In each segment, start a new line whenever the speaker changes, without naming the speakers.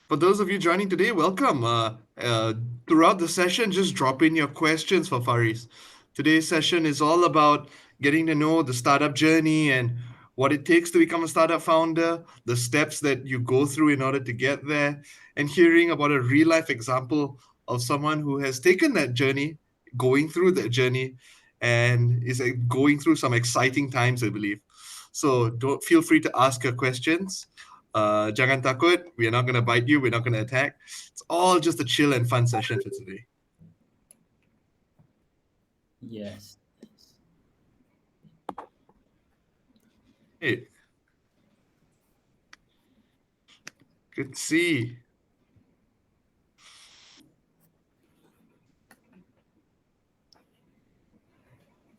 For those of you joining today, welcome. Throughout the session, just drop in your questions for Fareez. Today's session is all about getting to know the startup journey and what it takes to become a startup founder, the steps that you go through in order to get there, and hearing about a real life example of someone who has taken that journey, going through that journey, and is going through some exciting times, I believe. So don't feel free to ask your questions. Jangan takut. We're not gonna bite you. We're not gonna attack. It's all just a chill and fun session for today.
Yes.
Hey, good to see.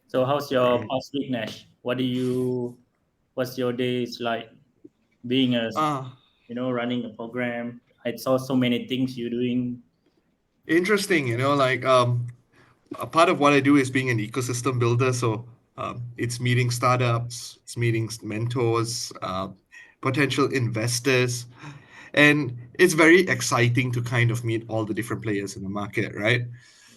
So how's your
Right.
past week, Nash? What's your days like being
Ah,
running a program? I saw so many things you're doing.
interesting. Like a part of what I do is being an ecosystem builder. So it's meeting startups, it's meeting mentors, potential investors, and it's very exciting to kind of meet all the different players in the market, right?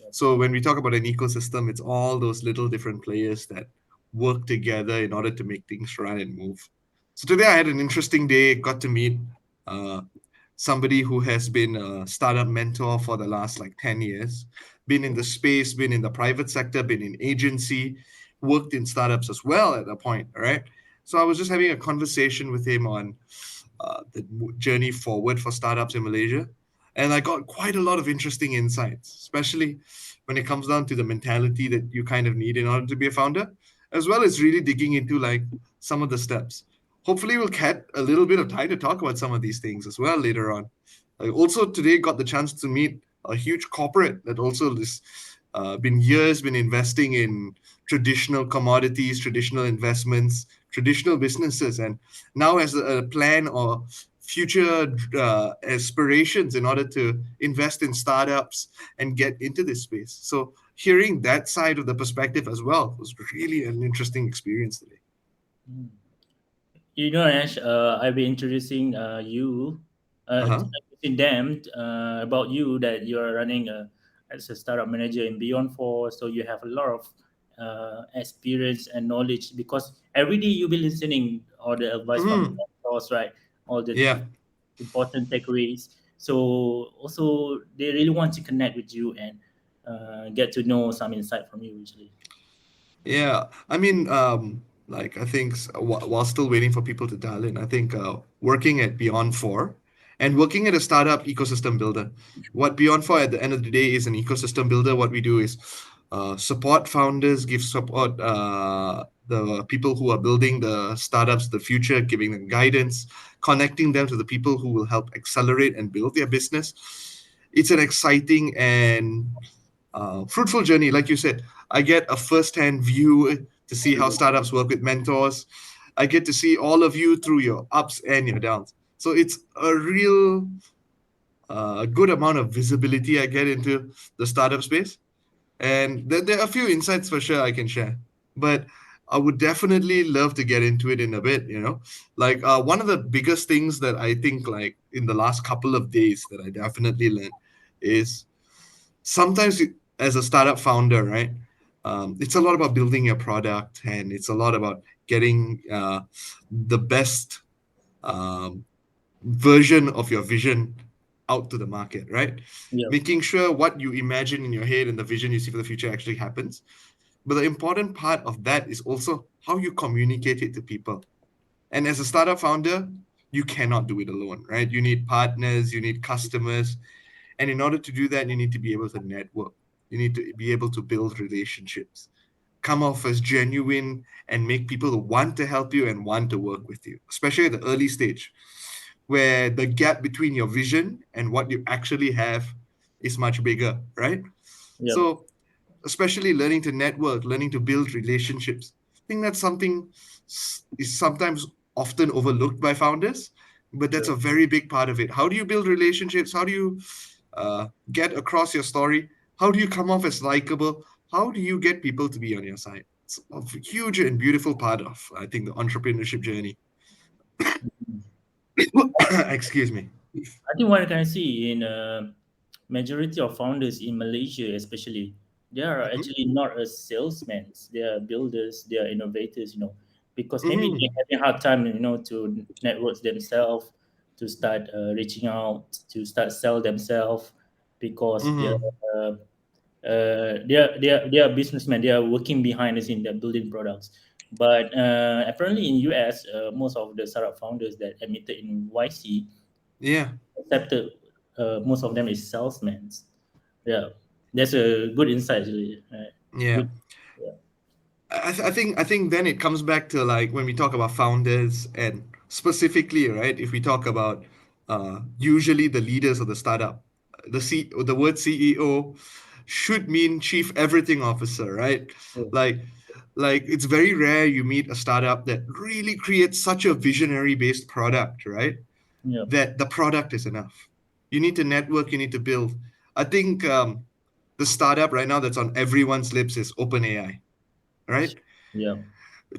Yes.
So when we talk about an ecosystem, it's all those little different players that work together in order to make things run and move. So today I had an interesting day. Got to meet uh, somebody who has been a startup mentor for the last like 10 years, been in the space, been in the private sector, been in agency, worked in startups as well at a point, all right? So I was just having a conversation with him on the journey forward for startups in Malaysia. And I got quite a lot of interesting insights, especially when it comes down to the mentality that you kind of need in order to be a founder, as well as really digging into like some of the steps. Hopefully, we'll get a little bit of time to talk about some of these things as well later on. I also today got the chance to meet a huge corporate that also has been investing in traditional commodities, traditional investments, traditional businesses, and now has a plan or future aspirations in order to invest in startups and get into this space. So hearing that side of the perspective as well was really an interesting experience today.
Mm. Nash, I'll be introducing
Uh-huh.
introducing them about you that you're running as a startup manager in Beyond Four. So you have a lot of experience and knowledge because every day you'll be listening all the advice from
Hmm.
the mentors, right? All the
Yeah.
important takeaways. So also they really want to connect with you and get to know some insight from you usually.
Yeah, I mean, like I think while still waiting for people to dial in, I think working at Beyond Four and working at a startup ecosystem builder. What Beyond Four at the end of the day is an ecosystem builder. What we do is support founders, give support the people who are building the startups, the future, giving them guidance, connecting them to the people who will help accelerate and build their business. It's an exciting and fruitful journey. Like you said, I get a first-hand view to see how startups work with mentors. I get to see all of you through your ups and your downs. So it's a real good amount of visibility I get into the startup space. And there are a few insights for sure I can share. But I would definitely love to get into it in a bit. Like one of the biggest things that I think like in the last couple of days that I definitely learned is sometimes as a startup founder, right? It's a lot about building your product, and it's a lot about getting the best um, version of your vision out to the market, right?
Yeah,
Making sure what you imagine in your head and the vision you see for the future actually happens. But the important part of that is also how you communicate it to people. And as a startup founder, you cannot do it alone, right? You need partners, you need customers, and in order to do that, you need to be able to network. You need to be able to build relationships, come off as genuine, and make people want to help you and want to work with you, especially at the early stage where the gap between your vision and what you actually have is much bigger, right?
yeah,
So, especially learning to network, learning to build relationships. I think that's something is sometimes often overlooked by founders, but that's
sure.
a very big part of it. How do you build relationships? How do you get across your story? How do you come off as likable? How do you get people to be on your side? It's a huge and beautiful part of, I think, the entrepreneurship journey. Excuse me.
I think what I can see in majority of founders in Malaysia, especially, they are
Hmm.
actually not a salesmen. They are builders. They are innovators. Because maybe
Hmm.
they're having a hard time, to network themselves, to start reaching out, to start sell themselves, because
Hmm.
uh, they are businessmen. They are working behind the scene. They're building products. But apparently in US, most of the startup founders that admitted in YC
Yeah,
accepted, most of them is salesmen. Yeah, that's a good insight actually.
yeah.
Good. Yeah.
I think then it comes back to like when we talk about founders and specifically, right? If we talk about usually the leaders of the startup, the word CEO should mean chief everything officer, right?
Yeah.
Like like it's very rare you meet a startup that really creates such a visionary based product, right?
Yeah.
That the product is enough. You need to network, you need to build. I think the startup right now that's on everyone's lips is OpenAI, right?
Yeah.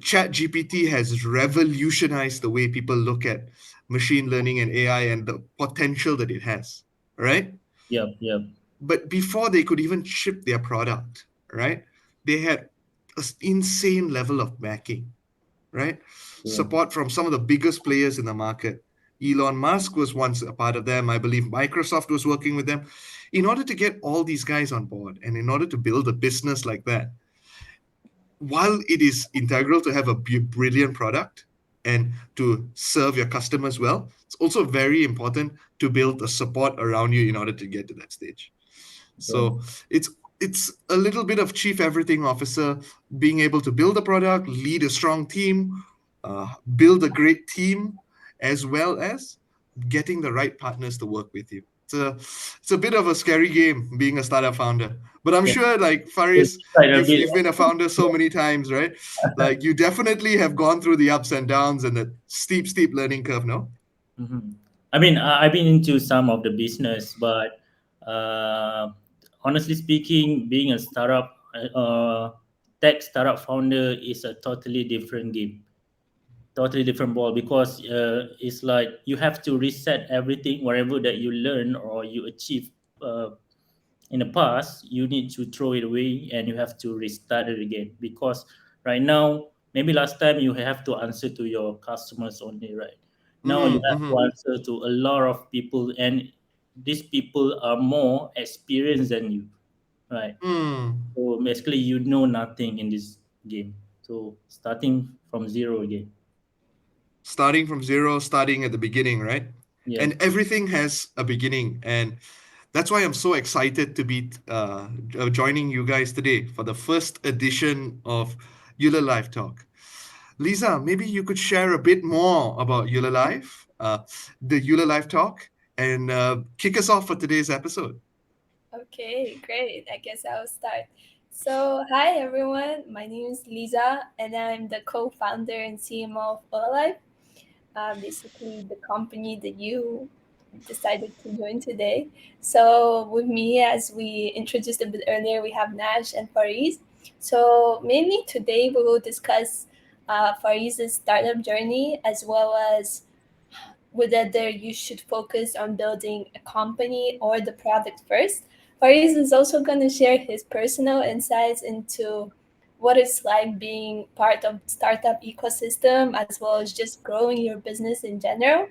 Chat GPT has revolutionized the way people look at machine learning and AI and the potential that it has, right?
Yeah. Yeah.
But before they could even ship their product, right, they had an insane level of backing, right?
Yeah.
Support from some of the biggest players in the market. Elon Musk was once a part of them. I believe Microsoft was working with them. In order to get all these guys on board and in order to build a business like that, while it is integral to have a brilliant product and to serve your customers well, it's also very important to build a support around you in order to get to that stage.
Yeah.
So it's a little bit of chief everything officer, being able to build a product, lead a strong team, build a great team, as well as getting the right partners to work with you. It's a bit of a scary game being a startup founder, but I'm
Yeah.
sure like
It's
Faris,
quite a
you've
bit.
you've been a founder so many times, right? Like you definitely have gone through the ups and downs and the steep learning curve, no?
Mhm. I mean, I've been into some of the business, but uh, honestly speaking, being a startup, tech startup founder is a totally different game, totally different ball, because it's like you have to reset everything, whatever that you learn or you achieve uh, in the past. You need to throw it away and you have to restart it again, because right now, maybe last time you have to answer to your customers only, right? Now you
Mm-hmm,
have to
mm-hmm.
answer to a lot of people, and these people are more experienced than you, right?
Mm.
So basically you know nothing in this game, so starting from zero again.
Starting from zero, starting at the beginning, right?
Yeah.
And everything has a beginning. And that's why I'm so excited to be joining you guys today for the first edition of Ulalive Talk. Lisa, maybe you could share a bit more about Ulalive, the Ulalive Talk, and kick us off for today's episode.
Okay, great. I guess I'll start. So, hi everyone. My name is Lisa, and I'm the co-founder and CMO of Ulalive, basically the company that you decided to join today. So, with me, as we introduced a bit earlier, we have Nash and Fareez. So, mainly today we will discuss Fareez's startup journey as well as whether you should focus on building a company or the product first. Faris is also going to share his personal insights into what it's like being part of startup ecosystem as well as just growing your business in general.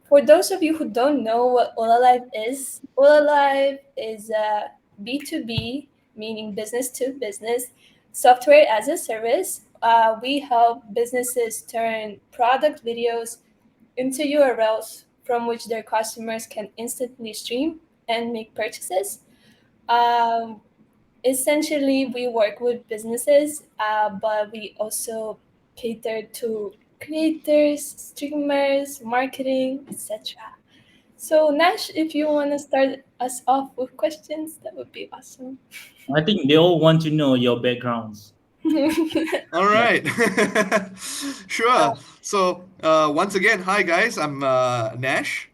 For those of you who don't know what Ulalive is a B2B, meaning business to business, software as a service. We help businesses turn product videos into URLs from which their customers can instantly stream and make purchases. Um, Essentially, we work with businesses, but we also cater to creators, streamers, marketing, etc. So, Nash, if you want to start us off with questions, that would be awesome.
I think they all want to know your backgrounds.
All
Yeah.
right. Sure. So, once again, hi guys. I'm Nash.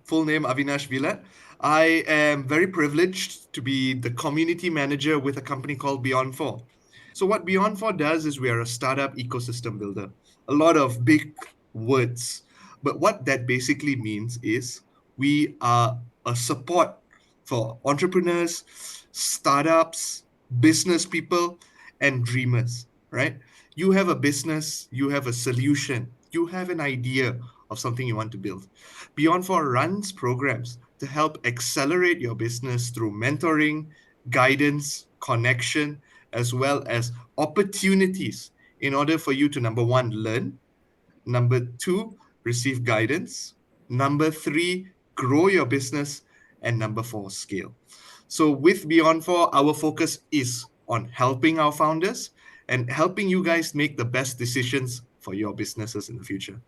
Full name Avinash Vilat. I am very privileged to be the community manager with a company called Beyond 4. So, what Beyond 4 does is we are a startup ecosystem builder. A lot of big words. But what that basically means is We are a support for entrepreneurs, startups, business people, and dreamers, right? You have a business, you have a solution, you have an idea of something you want to build. Beyond for runs programs to help accelerate your business through mentoring, guidance, connection, as well as opportunities in order for you to number one, learn, number two, receive guidance, number three, grow your business, and number four, scale. So with Beyond Four, our focus is on helping our founders and helping you guys make the best decisions for your businesses in the future.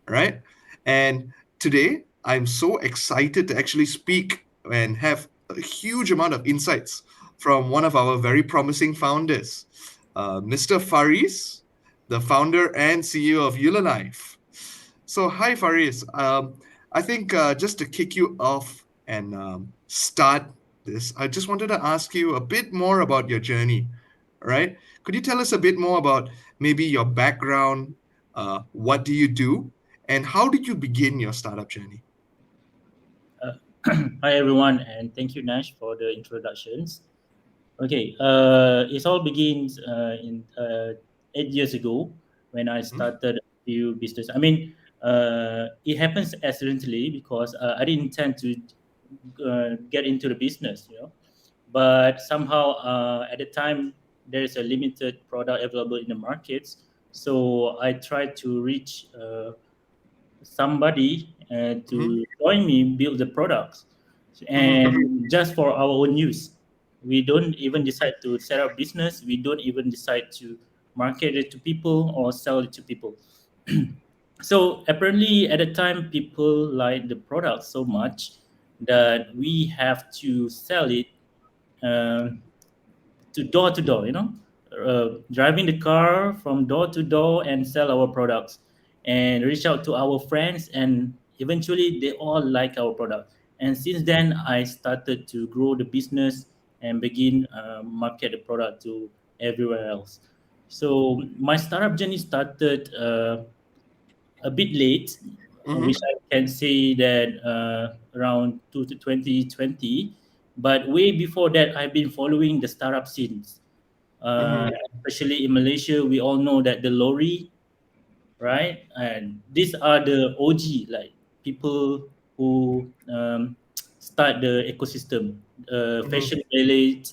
Right? And today, I'm so excited to actually speak and have a huge amount of insights from one of our very promising founders, Mr. Fareez, the founder and CEO of Ulalive. So, hi, Fareez. I think just to kick you off and start this, I just wanted to ask you a bit more about your journey. All right? Could you tell us a bit more about maybe your background? What do you do? And how did you begin your startup journey?
Uh, Hi everyone, and thank you Nash for the introductions. Okay, it all begins in 8 years ago when I
Mm-hmm.
started a few business. I mean, it happens accidentally because I didn't intend to get into the business, but somehow at the time there is a limited product available in the markets, so I tried to reach somebody
Mm-hmm.
to join me build the products
Mm-hmm.
and just for our own use. We don't even decide to set up business, we don't even decide to market it to people or sell it to people. So apparently at the time people like the product so much that we have to sell it um, to door, driving the car from door to door and sell our products and reach out to our friends, and eventually they all like our product. And since then, I started to grow the business and begin market the product to everywhere else. So my startup journey started a bit late, which
Mm-hmm.
I can say that around 2020. But way before that, I've been following the startup scenes, uh,
Mm-hmm.
especially in Malaysia. We all know that the lorry, right? And these are the OG, like people who start the ecosystem,
Mm-hmm.
fashion village,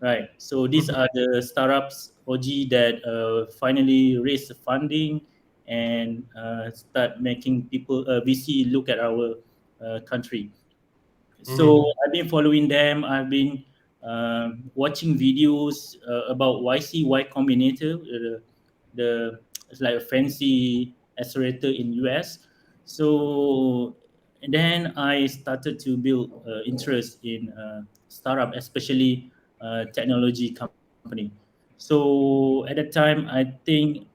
right? So these are the startups OG that finally raise the funding and start making people VC look at our country. So
Mm-hmm.
I've been following them. I've been watching videos about YC Y Combinator, the it's like a fancy accelerator in US. So and then I started to build interest in startup, especially technology company. So at that time, I think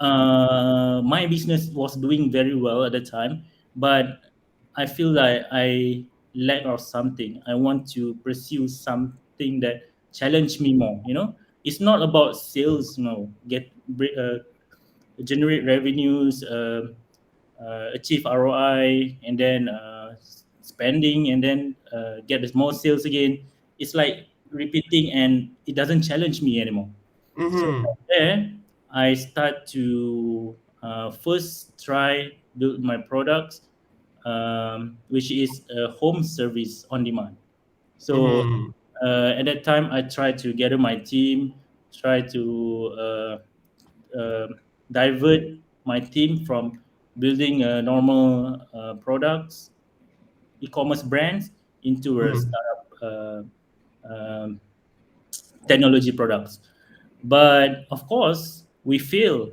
my business was doing very well at the time, but I feel like I lack of something. I want to pursue something that challenge me more. It's not about sales. Generate revenues, achieve ROI, and then spending, and then get more sales again. It's like repeating, and it doesn't challenge me anymore. So
Mm-hmm.
from there, I start to first try build my products, which is a home service on demand. So
Mm-hmm.
at that time, I tried to gather my team, try to uh, divert my team from building normal products, e-commerce brands into a
Mm-hmm.
startup um, technology products. But of course, we fail.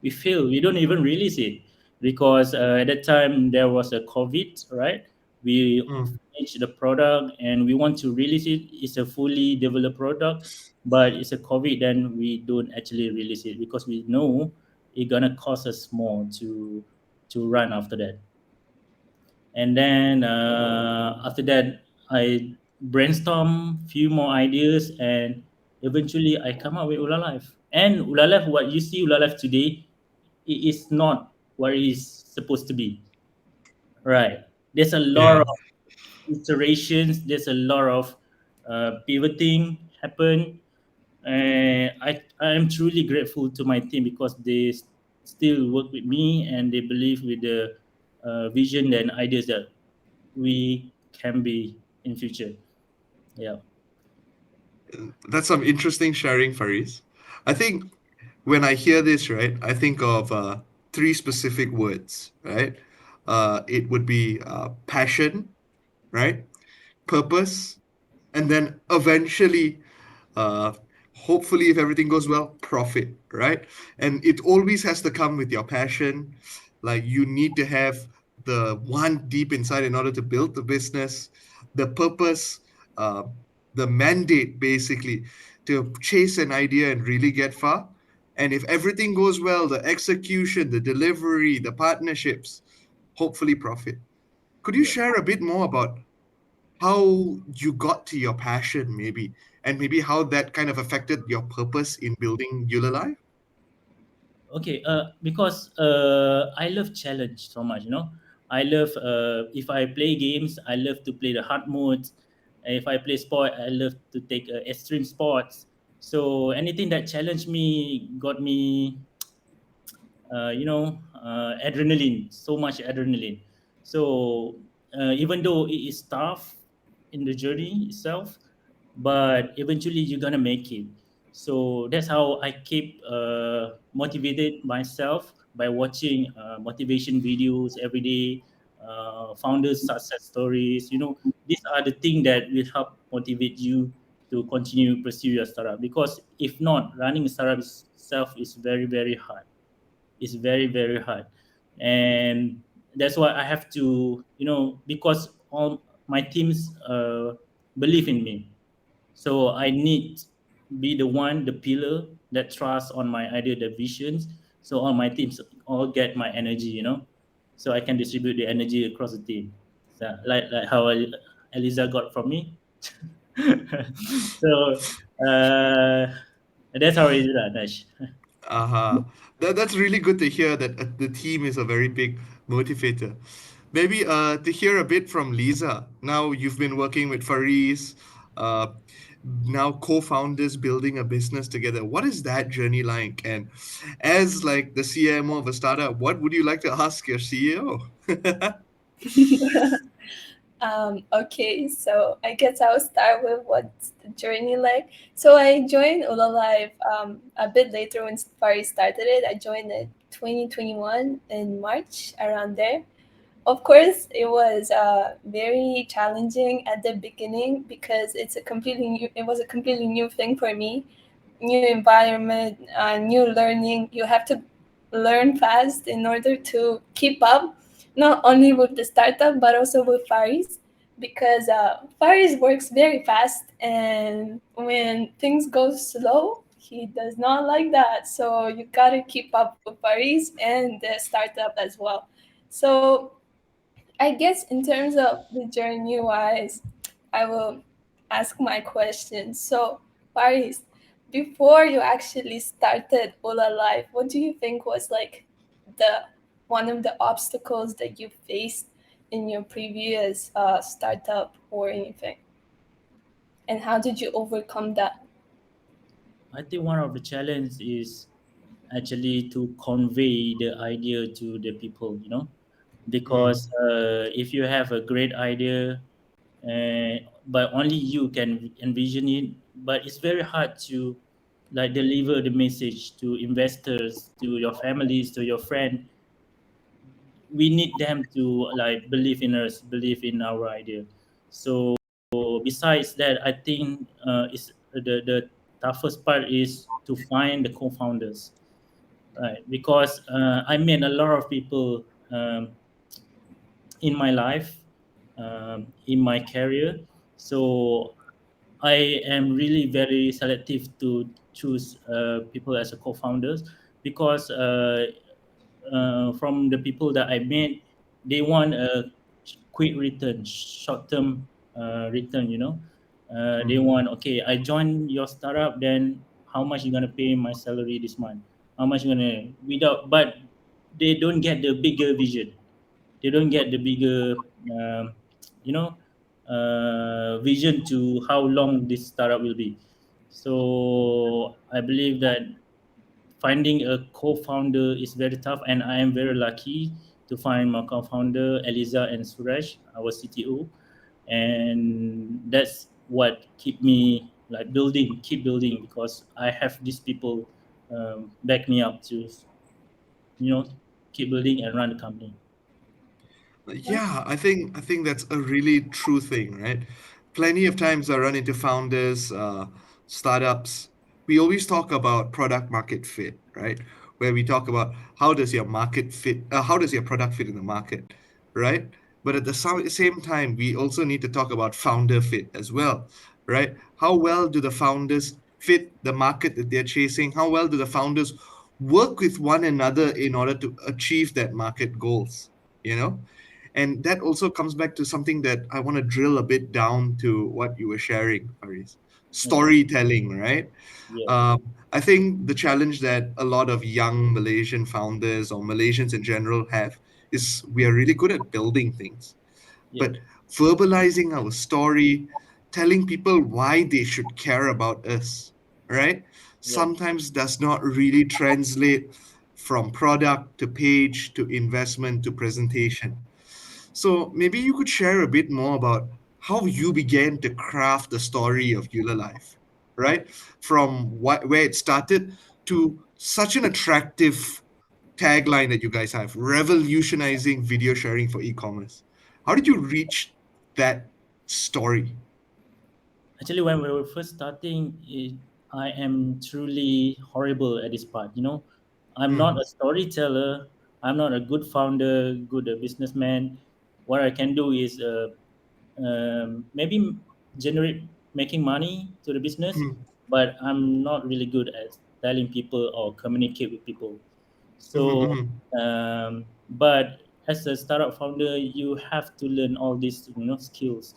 We fail. We don't even release it because at that time there was a COVID, right? We finished the product and we want to release it. It's a fully developed product, but it's a COVID. Then we don't actually release it because we know it's gonna cost us more to run after that. And then after that, I brainstorm few more ideas, and eventually I come up with Ulalive. And Ulalive, what you see Ulalive today, it is not what it is supposed to be, right? There's a lot
Yeah.
of iterations. There's a lot of pivoting happen, and I am truly grateful to my team because they still work with me and they believe with the vision and ideas that we can be in future. Yeah.
That's some interesting sharing, Faris. I think when I hear this, right, I think of three specific words, right? It would be passion, right? Purpose, and then eventually, uh, hopefully, if everything goes well, profit, right? And it always has to come with your passion. Like you need to have the one deep inside in order to build the business, the purpose, uh, the mandate, basically, to chase an idea and really get far. And if everything goes well, the execution, the delivery, the partnerships, hopefully profit. Could you
Yeah.
share a bit more about how you got to your passion, maybe, and maybe how that kind of affected your purpose in building Ulalive?
Okay, because I love challenge so much, you know. I love if I play games, I love to play the hard modes. If I play sport, I love to take extreme sports. So anything that challenged me got me adrenaline, so much adrenaline. So even though it is tough in the journey itself, but eventually you're gonna make it. So that's how I keep motivated myself by watching motivation videos every day, founders success stories. You know, these are the things that will help motivate you to continue pursue your startup. Because if not, running a startup itself is very very hard. It's very very hard, and that's why I have to, because all my teams believe in me, so I need be the one, the pillar that trusts on my idea, the visions. So all my teams all get my energy, so I can distribute the energy across the team. So like how Eliza got from me. So uh, that's how it is, Nash.
Uh-huh. That's really good to hear that the team is a very big motivator. Maybe to hear a bit from Lisa. Now you've been working with Fareez, uh, now co-founders building a business together. What is that journey like? And as like the CMO of a startup, what would you like to ask your CEO?
Okay, so I guess I'll start with what's the journey like. So I joined Ulalive a bit later when Safari started it. I joined in 2021 in March, around there. Of course, it was very challenging at the beginning because it was a completely new thing for me, new environment, new learning. You have to learn fast in order to keep up, not only with the startup but also with Faris, because Faris works very fast, and when things go slow, he does not like that. So you gotta keep up with Faris and the startup as well. So I guess in terms of the journey wise, I will ask my question. So, Paris, before you actually started Ola Life, what do you think was like the one of the obstacles that you faced in your previous startup or anything? And how did you overcome that?
I think one of the challenge is actually to convey the idea to the people,
Mm,
because if you have a great idea, but only you can envision it, but it's very hard to like deliver the message to investors, to your families, to your friend. We need them to like believe in us, believe in our idea. So besides that, I think is the toughest part is to find the co-founders, right? Because I met a lot of people in my life, in my career. So I am really very selective to choose people as a co-founders, because from the people that I met, they want a quick return, short-term return. They
mm.
want, okay, I join your startup, then how much you gonna pay my salary this month? How much you gonna without? But they don't get the bigger vision. they don't get the bigger, um, you know, vision to how long this startup will be. So I believe that finding a co-founder is very tough, and I am very lucky to find my co-founder Eliza and Suresh, our CTO, and that's what keep me like keep building, because I have these people back me up to, you know, keep building and run the company.
Yeah, I think that's a really true thing, right? Plenty of times I run into founders, startups. We always talk about product market fit, right? Where we talk about how does your market fit, how does your product fit in the market, right? But at the same time, we also need to talk about founder fit as well, right? How well do the founders fit the market that they're chasing? How well do the founders work with one another in order to achieve that market goals? You know, and that also comes back to something that I want to drill a bit down to what you were sharing, Faris.
Okay.
Storytelling, right?
Yeah.
I think the challenge that a lot of young Malaysian founders or Malaysians in general have is we are really good at building things,
Yeah.
but verbalizing our story, telling people why they should care about us, right?
Yeah.
Sometimes does not really translate from product to page to investment to presentation. So maybe you could share a bit more about how you began to craft the story of Ulalive, right? From where it started to such an attractive tagline that you guys have, revolutionizing video sharing for e-commerce. How did you reach that story?
Actually, when we were first starting, I am truly horrible at this part. You know, I'm not
Mm,
a storyteller. I'm not a good founder, good businessman. What I can do is maybe generate making money to the business,
mm,
but I'm not really good at telling people or communicate with people. So,
mm,
but as a startup founder, you have to learn all these, skills.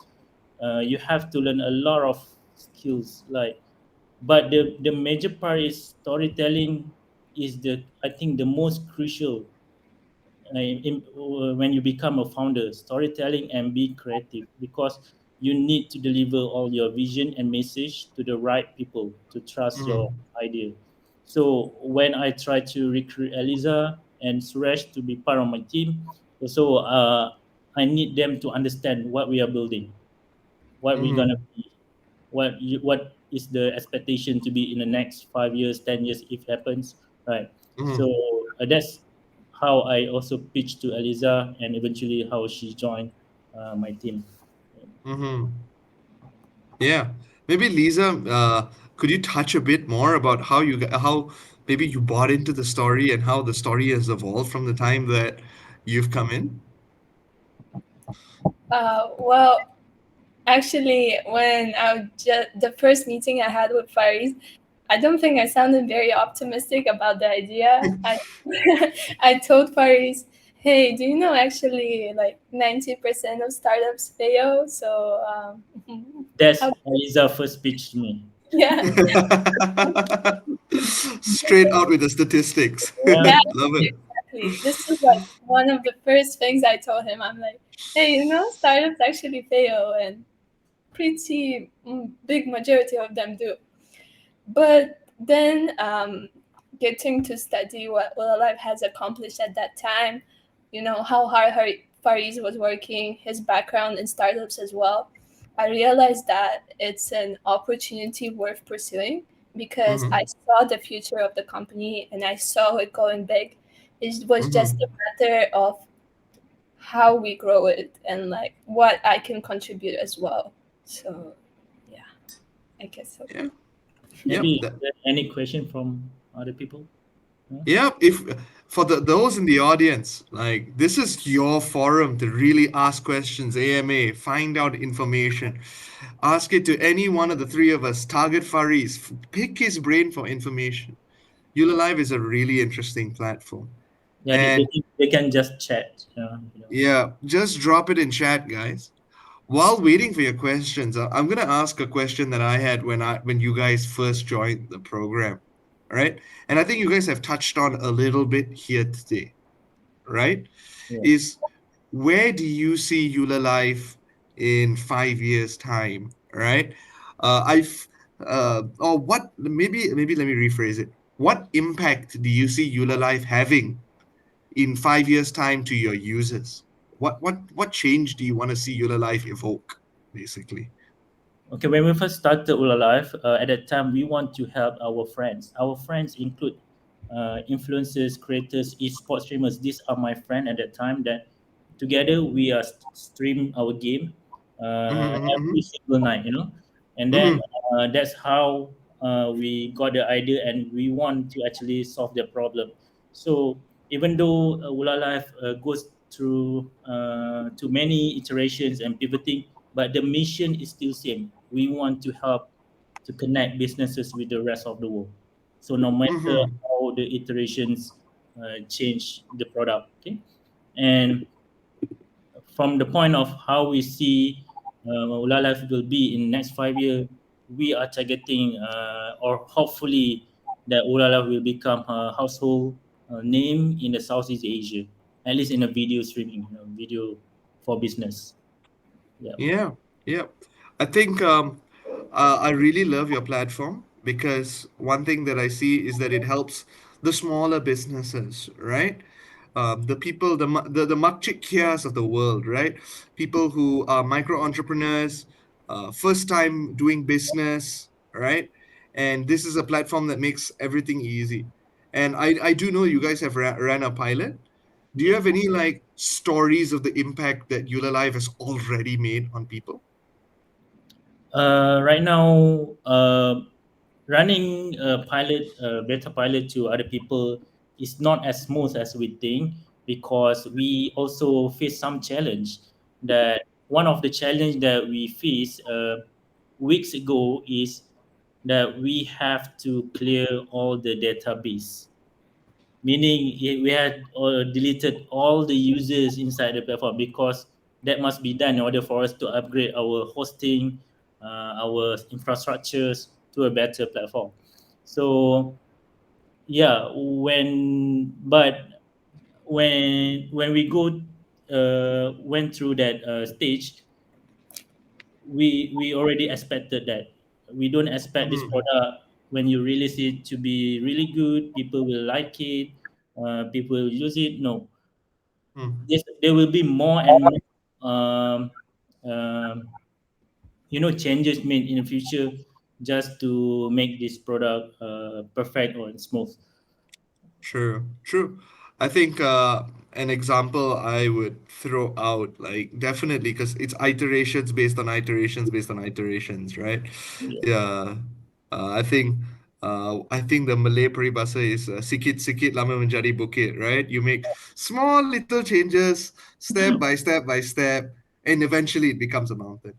You have to learn a lot of skills, like, but the major part is storytelling is the, I think, the most crucial when you become a founder. Storytelling and be creative, because you need to deliver all your vision and message to the right people to trust your
mm,
idea. So when I try to recruit Eliza and Suresh to be part of my team, so I need them to understand what we are building, what we're gonna
mm,
be, what is the expectation to be in the next 5 years, 10 years if it happens, right? So
mm,
that's how I also pitched to Eliza, and eventually how she joined my team.
mm. Yeah, maybe Lisa, could you touch a bit more about how maybe you bought into the story and how the story has evolved from the time that you've come in?
Well, actually, when the first meeting I had with Faris, I don't think I sounded very optimistic about the idea. I I told Faris, "Hey, do you know actually like 90% of startups fail? So
That's
how
Eliza first pitched to me.
yeah
Straight out with the statistics.
Yeah.
yeah
Love it.
exactly." This was like one of the first things I told him. I'm like, "Hey, startups actually fail, and pretty big majority of them do." But then getting to study what Ulalive has accomplished at that time, how hard Faris was working, his background in startups as well, I realized that it's an opportunity worth pursuing because I
Hmm.
saw the future of the company and I saw it going big. It was just a
Hmm.
matter of how we grow it and like what I can contribute as well. So yeah, I guess so.
Yeah. Yep.
Maybe any question from other people? Huh?
Yeah, if for those in the audience, like this is your forum to really ask questions, AMA, find out information. Ask it to any one of the three of us. Target Faris, pick his brain for information. Ulalive is a really interesting platform.
Yeah,
And
they can just chat.
yeah, just drop it in chat, guys. While waiting for your questions, I'm gonna ask a question that I had when you guys first joined the program. All right. And I think you guys have touched on a little bit here today, right?
Yeah.
Is where do you see Ulalive in 5 years' time? Right? I've or what? Maybe let me rephrase it. What impact do you see Ulalive having in 5 years' time to your users? What change do you want to see Ulalive evoke, basically?
Okay, when we first started Ulalive, at that time we want to help our friends. Our friends include influencers, creators, esports streamers. These are my friends at that time. That together we are stream our game every
Mm-hmm,
single night. You know, and then
mm-hmm,
that's how we got the idea, and we want to actually solve the problem. So even though Ulalive goes through to many iterations and pivoting, but the mission is still same. We want to help to connect businesses with the rest of the world. So no matter
mm-hmm.
how the iterations change the product, okay, and from the point of how we see Ula Life will be in next 5 years, we are targeting or hopefully that Ula Life will become a household name in the Southeast Asia, at least in a video streaming, video for business. Yeah.
Yeah, yeah. I think I really love your platform because one thing that I see is that it helps the smaller businesses, right? The people, the makcik kias of the world, right? People who are micro entrepreneurs, first time doing business, right? And this is a platform that makes everything easy. And I do know you guys have ran a pilot. Do you
Yeah.
have any like stories of the impact that Ulalive has already made on people?
Right now, running a pilot, beta pilot to other people is not as smooth as we think because we also face some challenge. That one of the challenge that we face weeks ago is that we have to clear all the database, meaning we had deleted all the users inside the platform because that must be done in order for us to upgrade our hosting, our infrastructures to a better platform. So yeah, when we go went through that stage, we already expected that. We don't expect this
Mm-hmm.
product when you release it to be really good. People will like it. People will use it. No, there will be more and more um, um, changes made in the future just to make this product perfect or smooth.
True, true. I think an example I would throw out, like definitely, because it's iterations based on iterations based on iterations, right?
Yeah,
Yeah. I think the Malay peribahasa is sikit-sikit lama menjadi bukit, right? You make small little changes, step by step by step, and eventually it becomes a mountain.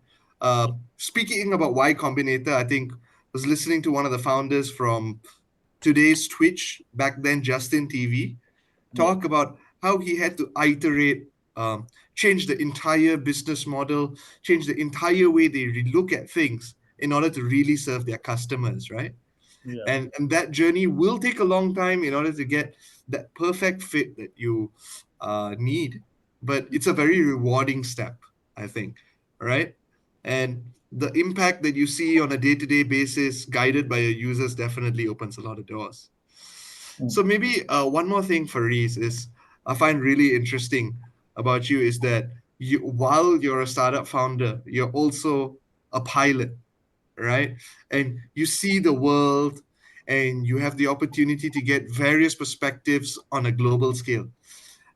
Speaking about Y Combinator, I think was listening to one of the founders from today's Twitch, back then Justin TV,
yeah,
talk about how he had to iterate, change the entire business model, change the entire way they look at things in order to really serve their customers, right?
yeah.
And that journey will take a long time in order to get that perfect fit that you need, but it's a very rewarding step, I think, right? And the impact that you see on a day-to-day basis guided by your users definitely opens a lot of doors.
Mm.
So maybe one more thing, Fareez, is I find really interesting about you is that you, while you're a startup founder, you're also a pilot, right? And you see the world and you have the opportunity to get various perspectives on a global scale.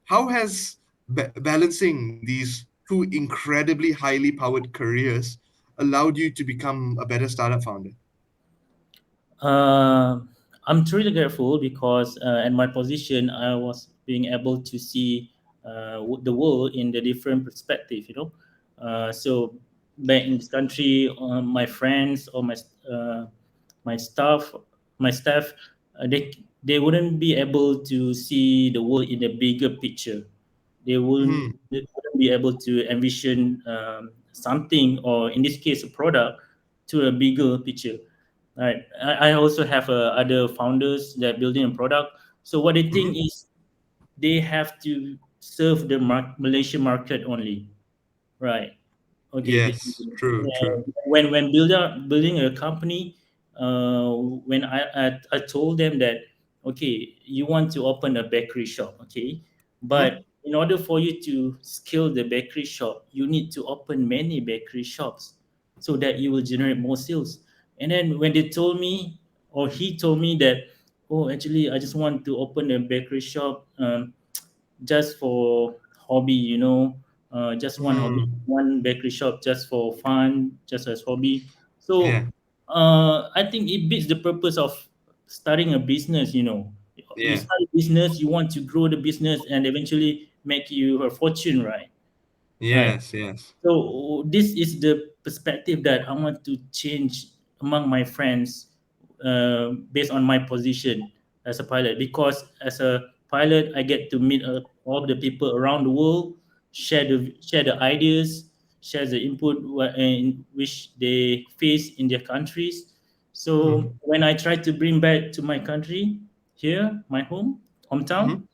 How has balancing these two incredibly highly powered careers allowed you to become a better startup founder?
Uh, I'm truly grateful because in my position, I was being able to see the world in the different perspective. So back in this country, my friends or my staff, my staff, they wouldn't be able to see the world in a bigger picture.
Hmm.
They wouldn't be able to envision something, or in this case, a product, to a bigger picture. Right. I also have other founders that building a product. So what they think
Hmm.
is they have to. serve the Malaysian market only, right? Okay.
Yes, true, true.
When building a company, uh, when I told them that, okay, you want to open a bakery shop, okay,
Hmm.
but in order for you to scale the bakery shop, you need to open many bakery shops so that you will generate more sales. And then when they told me, or he told me that, oh, actually, I just want to open a bakery shop. Just for hobby, just one hobby,
Hmm.
one bakery shop just for fun, just as hobby.
Yeah,
So I think it beats the purpose of starting a business. You
yeah.
start a business, you want to grow the business and eventually make you a fortune, right? Right.
Yes, yes.
So this is the perspective that I want to change among my friends, based on my position as a pilot. Because as a pilot, I get to meet all the people around the world, share the ideas, share the input in which they face in their countries. So
Hmm.
when I try to bring back to my country here, my hometown,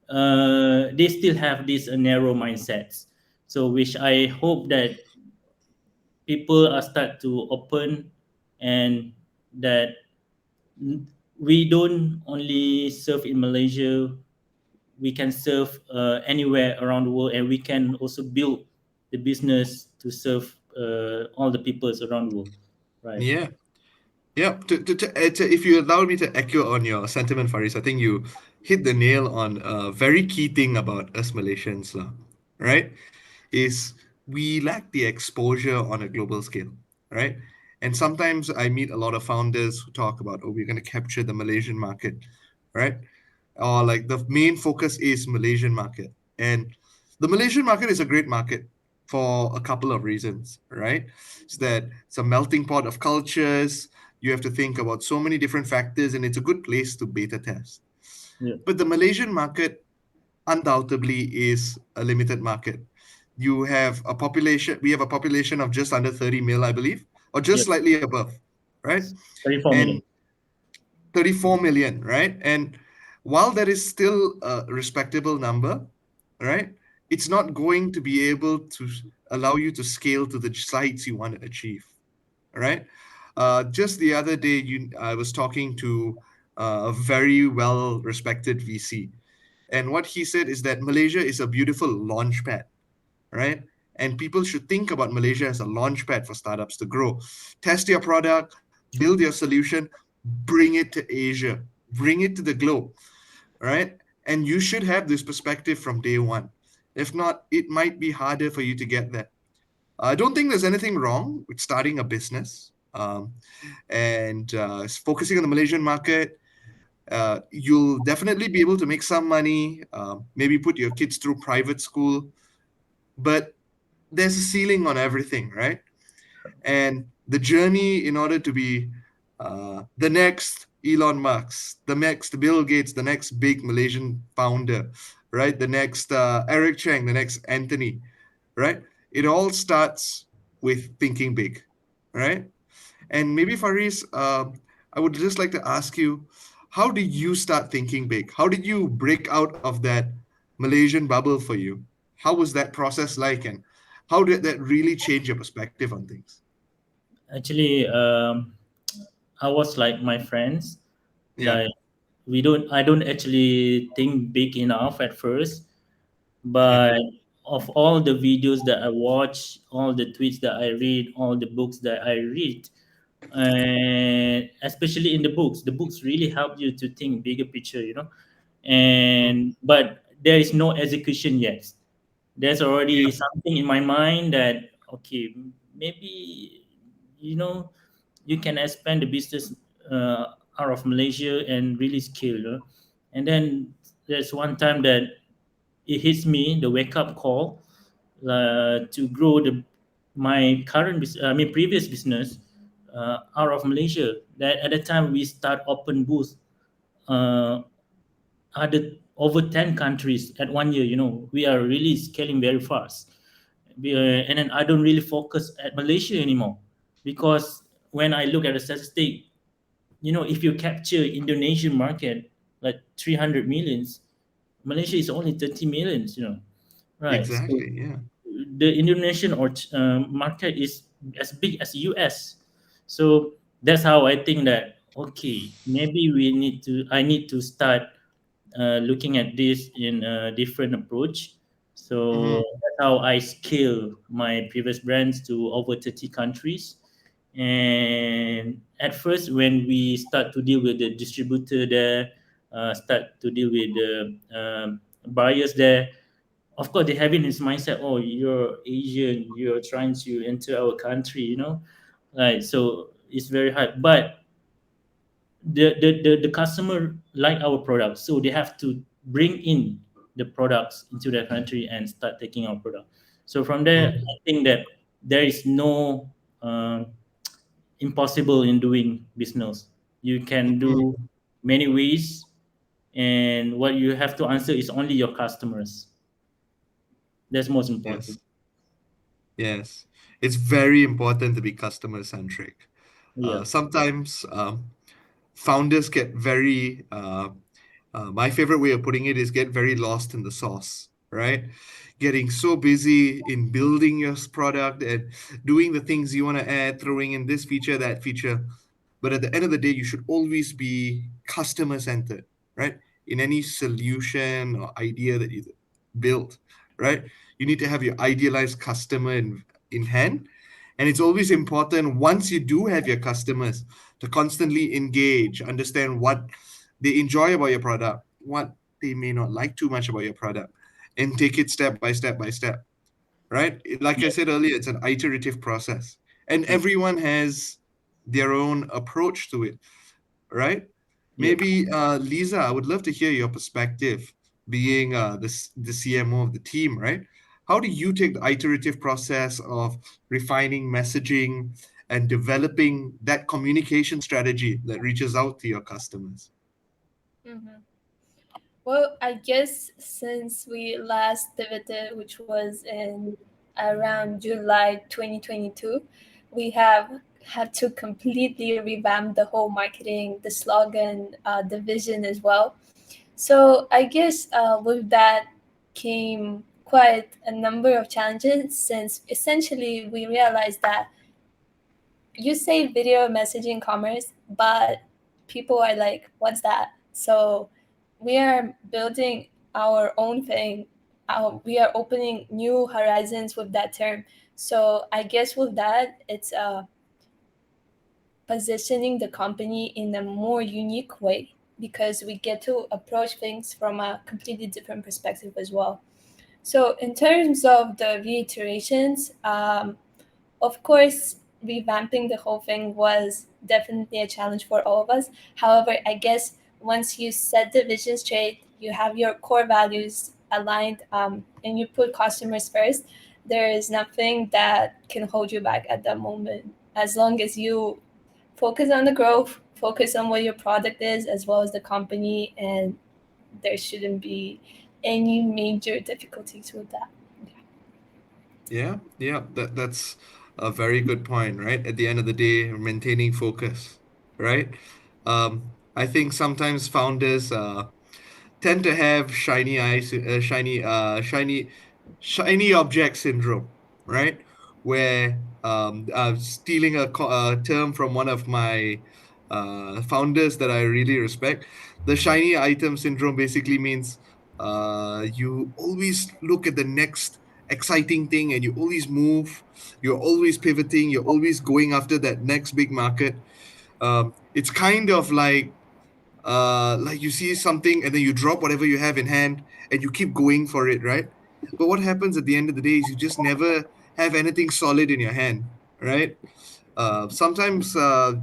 Hmm.
they still have these narrow mindsets. So, which I hope that people are start to open, and that we don't only serve in Malaysia, we can serve anywhere around the world, and we can also build the business to serve all the peoples around the world, right?
Yeah. Yeah, if you allow me to echo on your sentiment, Faris, I think you hit the nail on a very key thing about us Malaysians, right? Is we lack the exposure on a global scale, right? And sometimes I meet a lot of founders who talk about, oh, we're going to capture the Malaysian market, right? Or like the main focus is Malaysian market. And the Malaysian market is a great market for a couple of reasons, right? It's that it's a melting pot of cultures. You have to think about so many different factors, and it's a good place to beta test.
Yeah.
But the Malaysian market undoubtedly is a limited market. We have a population of just under 30 mil, I believe, or just
Yeah.
slightly above, right?
34
And
million.
34 million, right? And while that is still a respectable number, right, it's not going to be able to allow you to scale to the sites you want to achieve, right? Just the other day, I was talking to a very well respected VC, and what he said is that Malaysia is a beautiful launch pad, right? And people should think about Malaysia as a launch pad for startups to grow. Test your product, build your solution, bring it to Asia, bring it to the globe, right? And you should have this perspective from day one. If not, it might be harder for you to get there. I don't think there's anything wrong with starting a business, and focusing on the Malaysian market. You'll definitely be able to make some money, maybe put your kids through private school, but there's a ceiling on everything, right? And the journey in order to be the next Elon Musk, the next Bill Gates, the next big Malaysian founder, right? The next Eric Cheng, the next Anthony, right? It all starts with thinking big, right? And maybe Faris, I would just like to ask you, how did you start thinking big? How did you break out of that Malaysian bubble for you? How was that process like, and how did that really change your perspective on things?
Actually, I was like my friends,
Yeah.
like I don't actually think big enough at first,
Okay.
but of all the videos that I watch, all the tweets that I read, all the books that I read, and especially in the books really help you to think bigger picture,
Mm.
and but there is no execution yet. There's already
Yeah.
something in my mind that, okay, maybe, you know you can expand the business out of Malaysia and really scale, and then there's one time that it hits me, the wake up call, to grow my previous business out of Malaysia. That at the time we start open booth, uh, other over 10 countries at 1 year. We are really scaling very fast. And then I don't really focus at Malaysia anymore, because when I look at the statistic, if you capture Indonesian market like 300 millions, Malaysia is only 30 millions, right? So
Exactly. Yeah.
the Indonesian or market is as big as US. So that's how I think that okay, maybe I need to start looking at this in a different approach. So
Mm-hmm.
that's how I scale my previous brands to over 30 countries. And at first, when we start to deal with the distributor there, start to deal with the buyers there, of course, they have in his mindset, oh, you're Asian, you're trying to enter our country, right? So it's very hard. But the customer like our products, so they have to bring in the products into their country and start taking our product. So from there,
Mm-hmm.
I think that there is no impossible in doing business. You can do
Mm-hmm.
many ways, and what you have to answer is only your customers. That's most important.
Yes. Yes. It's very important to be customer centric.
Yeah,
Sometimes founders get very my favorite way of putting it is get very lost in the sauce, right? Getting so busy in building your product and doing the things you want to add, throwing in this feature, that feature. But at the end of the day, you should always be customer centered, right? In any solution or idea that you build, right? You need to have your idealized customer in hand. And it's always important once you do have your customers to constantly engage, understand what they enjoy about your product, what they may not like too much about your product, and take it step by step by step, right? Like I
yeah,
said earlier, it's an iterative process, and
yeah,
everyone has their own approach to it, right?
yeah.
Maybe Lisa, I would love to hear your perspective, being the CMO of the team, right? How do you take the iterative process of refining messaging and developing that communication strategy that reaches out to your customers?
Mm-hmm. Well, I guess since we last pivoted, which was in around July 2022, we have had to completely revamp the whole marketing, the slogan, the vision as well. So I guess with that came quite a number of challenges since essentially we realized that you say video messaging commerce, but people are like, what's that? So we are building our own thing. We are opening new horizons with that term. So I guess with that, it's positioning the company in a more unique way because we get to approach things from a completely different perspective as well. So in terms of the reiterations, of course, revamping the whole thing was definitely a challenge for all of us. However, I guess once you set the vision straight, you have your core values aligned, and you put customers first, there is nothing that can hold you back at that moment. As long as you focus on the growth, focus on what your product is, as well as the company, and there shouldn't be any major difficulties with that.
Yeah, yeah, that's a very good point, right? At the end of the day, maintaining focus, right? I think sometimes founders tend to have shiny eyes, shiny object syndrome, right? Where stealing a term from one of my founders that I really respect, the shiny item syndrome basically means you always look at the next exciting thing and you always move, you're always pivoting, you're always going after that next big market. It's kind of like you see something and then you drop whatever you have in hand and you keep going for it, right? But what happens at the end of the day is you just never have anything solid in your hand, right? Sometimes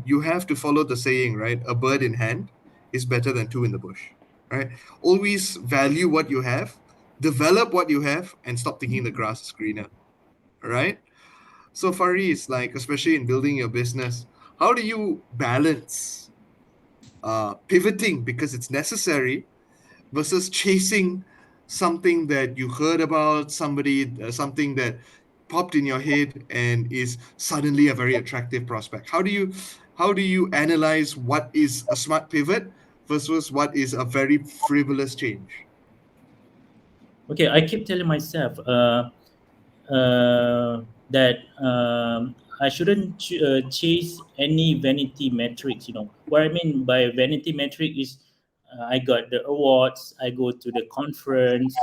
you have to follow the saying, right? A bird in hand is better than two in the bush, right? Always value what you have, develop what you have, and stop thinking the grass is greener, right? So Faris, like especially in building your business, how do you balance pivoting because it's necessary versus chasing something that you heard about somebody, something that popped in your head and is suddenly a very attractive prospect? How do you analyze what is a smart pivot versus what is a very frivolous change?
Okay, I keep telling myself that I shouldn't chase any vanity metrics. What I mean by vanity metric is I got the awards, I go to the conference,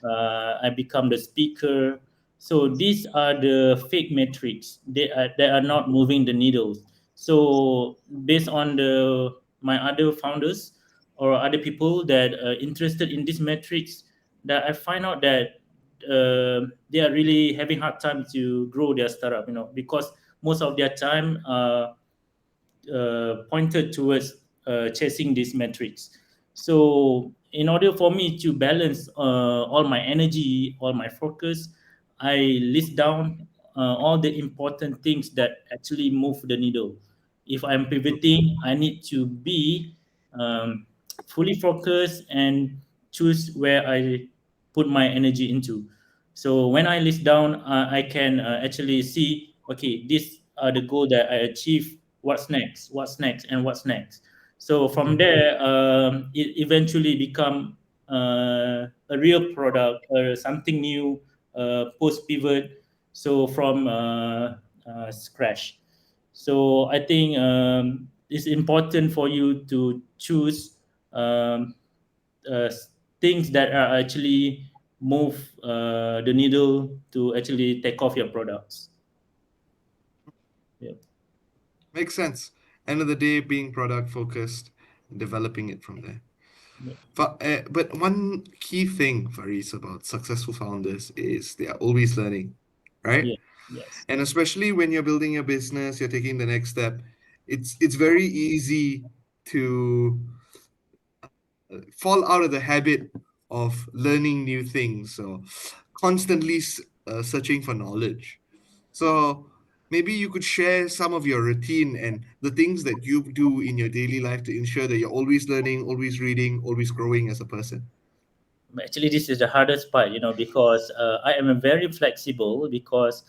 I become the speaker. So these are the fake metrics. They are not moving the needles. So based on the my other founders or other people that are interested in these metrics, that I find out that they are really having hard time to grow their startup, because most of their time pointed towards chasing these metrics. So, in order for me to balance all my energy, all my focus, I list down all the important things that actually move the needle. If I'm pivoting, I need to be um, fully focused and choose where I put my energy into. So when I list down, I can actually see, okay, these are the goal that I achieve. What's next? What's next? And what's next? So from
Mhm.
there, it eventually become a real product or something new, post pivot. So from scratch. So I think it's important for you to choose um, uh, things that are actually move the needle to actually take off your products. Yeah,
Makes sense. End of the day, being product focused and developing it from there.
yeah,
But one key thing, Faris, about successful founders is they are always learning, right?
yeah, yes,
And especially when you're building your business, you're taking the next step. It's very easy to fall out of the habit of learning new things. So constantly searching for knowledge. So maybe you could share some of your routine and the things that you do in your daily life to ensure that you're always learning, always reading, always growing as a person.
actually this is the hardest part, because I am very flexible because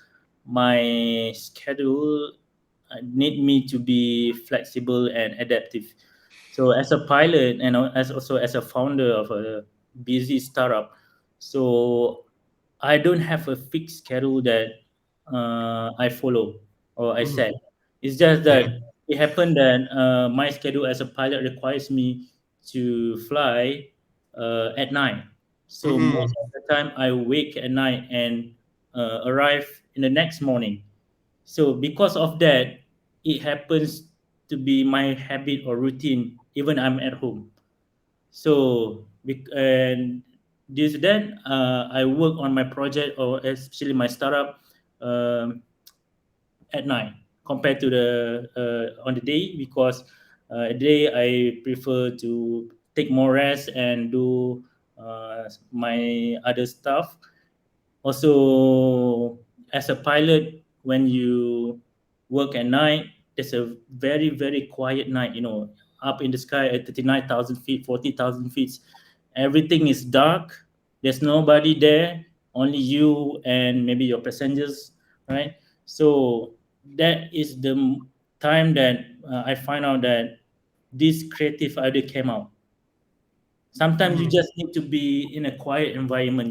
my schedule need me to be flexible and adaptive. So as a pilot and as also as a founder of a busy startup, so I don't have a fixed schedule that I follow or I set.
Mhm.
It's just
Yeah.
that it happened that my schedule as a pilot requires me to fly at night. So most
Hmm.
of the time I wake at night and arrive in the next morning. So because of that, it happens to be my habit or routine even I'm at home. So and this then I work on my project or especially my startup um, at night compared to the on the day, because day I prefer to take more rest and do my other stuff. Also, as a pilot, when you work at night, there's a very, very quiet night, up in the sky at 39,000 feet, 40,000 feet. Everything is dark. There's nobody there, only you and maybe your passengers, right? So that is the time that I find out that this creative idea came out. Sometimes you
Hmm.
just need to be in a quiet environment,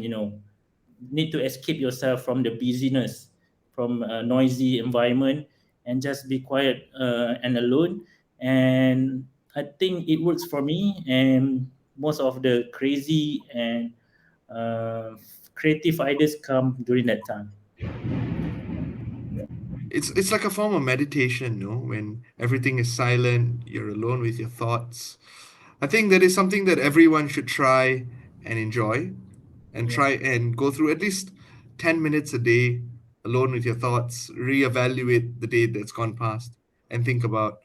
need to escape yourself from the busyness, from a noisy environment, and just be quiet and alone. And I think it works for me. And most of the crazy and uh, creative ideas come during that time. Yeah,
It's like a form of meditation, no? When everything is silent, you're alone with your thoughts. I think that is something that everyone should try and enjoy and
yeah,
try and go through at least 10 minutes a day alone with your thoughts, reevaluate the day that's gone past, and think about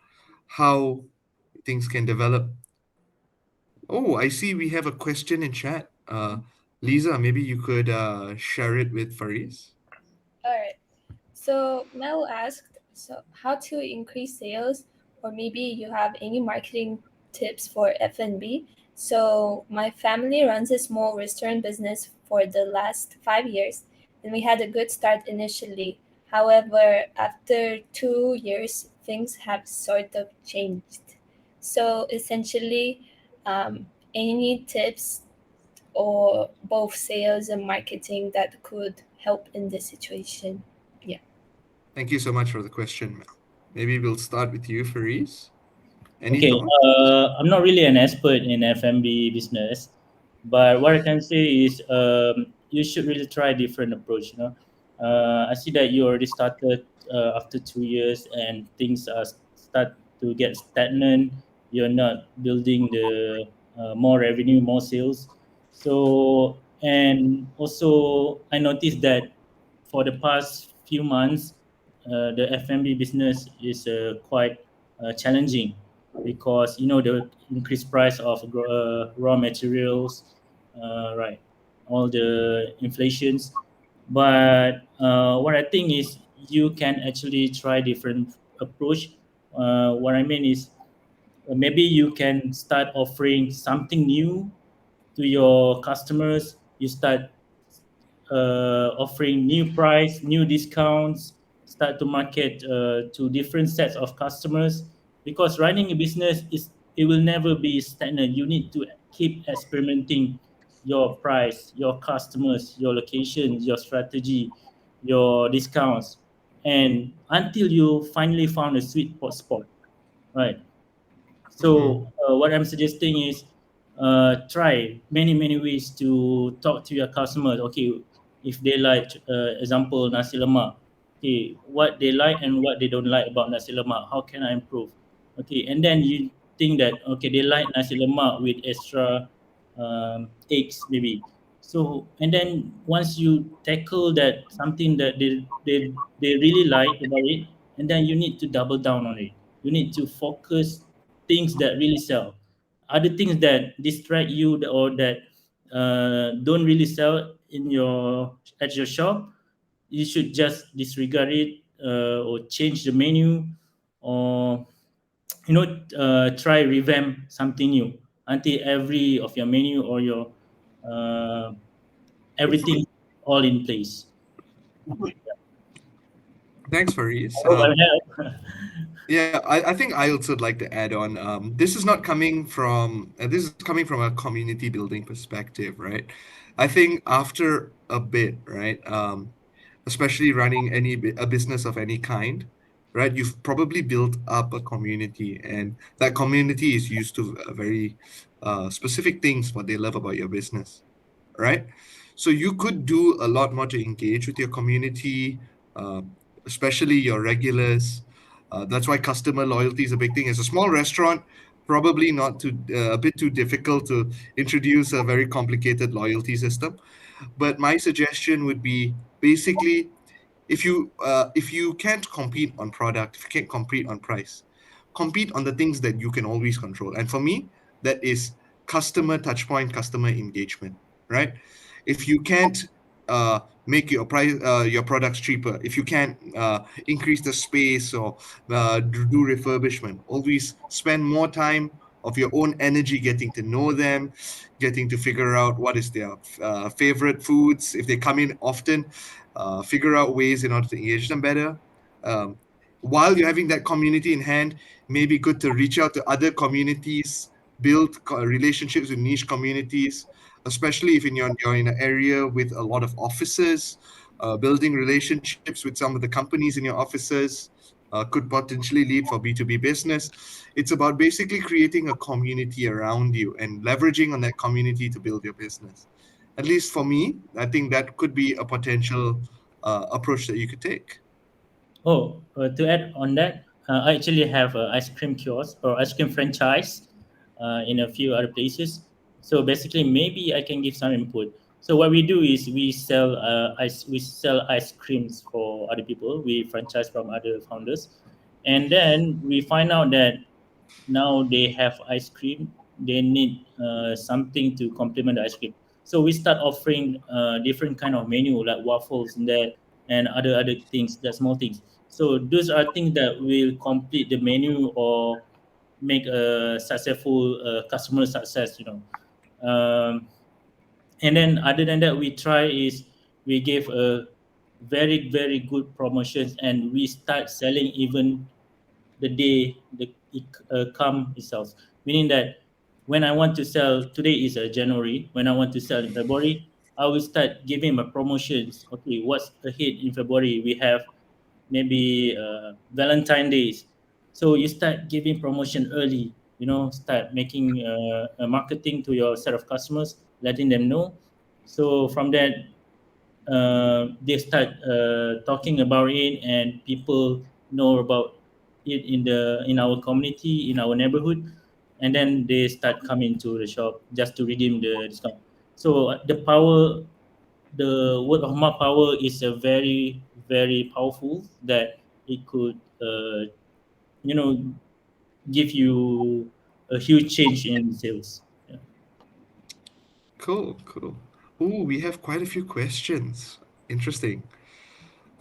how things can develop. Oh, I see we have a question in chat. Lisa, maybe you could share it with Faris.
All right. So Mel asked, so how to increase sales, or maybe you have any marketing tips for F&B. So my family runs a small restaurant business for the last 5 years, and we had a good start initially. However, after 2 years, things have sort of changed. So essentially, any tips or both sales and marketing that could help in this situation? Yeah.
Thank you so much for the question, Mel. Maybe we'll start with you, Fareez. Any
Okay,
thoughts?
I'm not really an expert in F&B business, but what I can say is you should really try different approach. I see that you already started after 2 years, and things are start to get stagnant. You're not building the more revenue, more sales. So, and also I noticed that for the past few months, the F&B business is quite challenging because the increased price of raw materials, right? All the inflations. But what I think is you can actually try different approach. What I mean is maybe you can start offering something new to your customers. You start offering new price, new discounts, start to market to different sets of customers. Because running a business it will never be stagnant. You need to keep experimenting your price, your customers, your locations, your strategy, your discounts, and until you finally found a sweet spot, right?
Mm-hmm.
So what I'm suggesting is try many ways to talk to your customers. Okay, if they like, example nasi lemak. Okay, what they like and what they don't like about nasi lemak. How can I improve? Okay, and then you think that okay they like nasi lemak with extra eggs maybe. So and then once you tackle that something that they really like about it, and then you need to double down on it. You need to focus things that really sell. Other things that distract you or that don't really sell in your at your shop, you should just disregard it or change the menu, or try revamp something new until every of your menu or your uh, everything all in place.
Thanks,
I
Fareez.
hope I help.
Yeah, I think I also would like to add on. This is not coming from, this is coming from a community building perspective, right? I think after a bit, right, especially running a business of any kind, right, you've probably built up a community, and that community is used to very specific things what they love about your business, right? So you could do a lot more to engage with your community, especially your regulars. That's why customer loyalty is a big thing. As a small restaurant, probably not too a bit too difficult to introduce a very complicated loyalty system. But my suggestion would be basically if you can't compete on product, if you can't compete on price, compete on the things that you can always control. And for me, that is customer touchpoint, customer engagement, right? If you can't make your products cheaper, if you can't increase the space or do refurbishment, always spend more time of your own energy getting to know them, getting to figure out what is their favorite foods if they come in often, figure out ways in order to engage them better. Um, while you're having that community in hand, maybe good to reach out to other communities, build relationships with niche communities, especially if you're in an area with a lot of offices. Building relationships with some of the companies in your offices could potentially lead for B2B business. It's about basically creating a community around you and leveraging on that community to build your business. At least for me, I think that could be a potential approach that you could take.
Oh, to add on that, I actually have an ice cream kiosk or ice cream franchise in a few other places. So basically, maybe I can give some input. So what we do is we sell ice creams for other people. We franchise from other founders, and then we find out that now they have ice cream. They need something to complement the ice cream. So we start offering different kind of menu like waffles and that and other things, that small things. So those are things that will complete the menu or make a successful customer success. And then other than that, we try is we give a very good promotions, and we start selling even the day it come itself, meaning that when I want to sell, today is January. When I want to sell in February, I will start giving my promotions. Okay, what's ahead in February? We have maybe Valentine days. So you start giving promotion early. Start making a marketing to your set of customers, letting them know. So from that, they start talking about it, and people know about it in our community, in our neighborhood, and then they start coming to the shop just to redeem the discount. So the word of mouth power is a very very powerful, that it could you know give you a huge change in sales. Yeah.
Cool, cool. Ooh, we have quite a few questions. Interesting.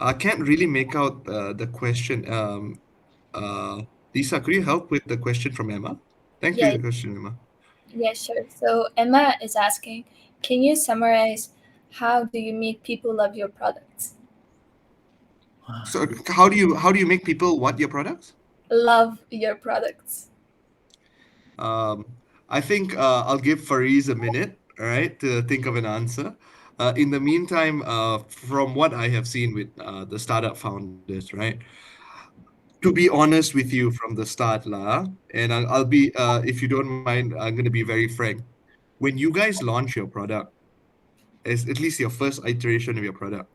I can't really make out the question. Uh, Lisa, could you help with the question from Emma? Thanks for
Yeah,
the question, Emma.
yeah, sure. So Emma is asking, can you summarize how do you make people love your products?
So, how do you make people want your products?
Love your products.
Um, I think I'll give Fareez a minute, all right, to think of an answer. In the meantime, from what I have seen with the startup founders, right, to be honest with you from the start, lah, and I'll be, if you don't mind, I'm going to be very frank. When you guys launch your product, as at least your first iteration of your product,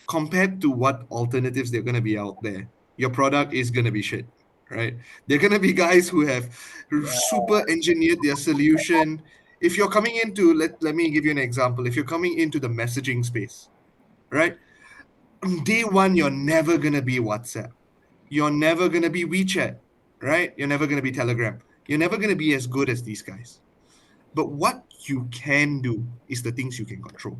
compared to what alternatives they're going to be out there, your product is going to be shit, right? They're going to be guys who have super engineered their solution. If you're coming into, let me give you an example. If you're coming into the messaging space, right? Day one, you're never going to be WhatsApp. You're never going to be WeChat, right? You're never going to be Telegram. You're never going to be as good as these guys. But what you can do is the things you can control,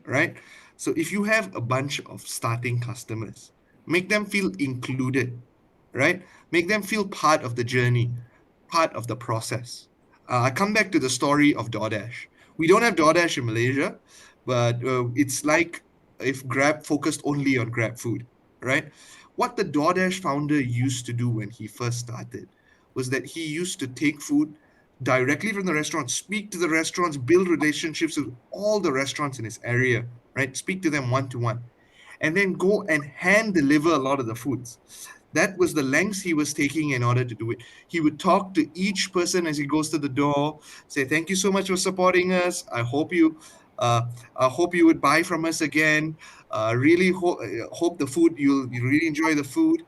right? So if you have a bunch of starting customers, make them feel included, right? Make them feel part of the journey, part of the process. I come back to the story of DoorDash. We don't have DoorDash in Malaysia, but it's like if Grab focused only on Grab food, right? What the DoorDash founder used to do when he first started was that he used to take food directly from the restaurant, speak to the restaurants, build relationships with all the restaurants in his area, right? Speak to them one to one, and then go and hand deliver a lot of the foods. That was the lengths he was taking in order to do it. He would talk to each person as he goes to the door, say, "Thank you so much for supporting us. Uh, I hope you would buy from us again. Really hope the food you really enjoy the food."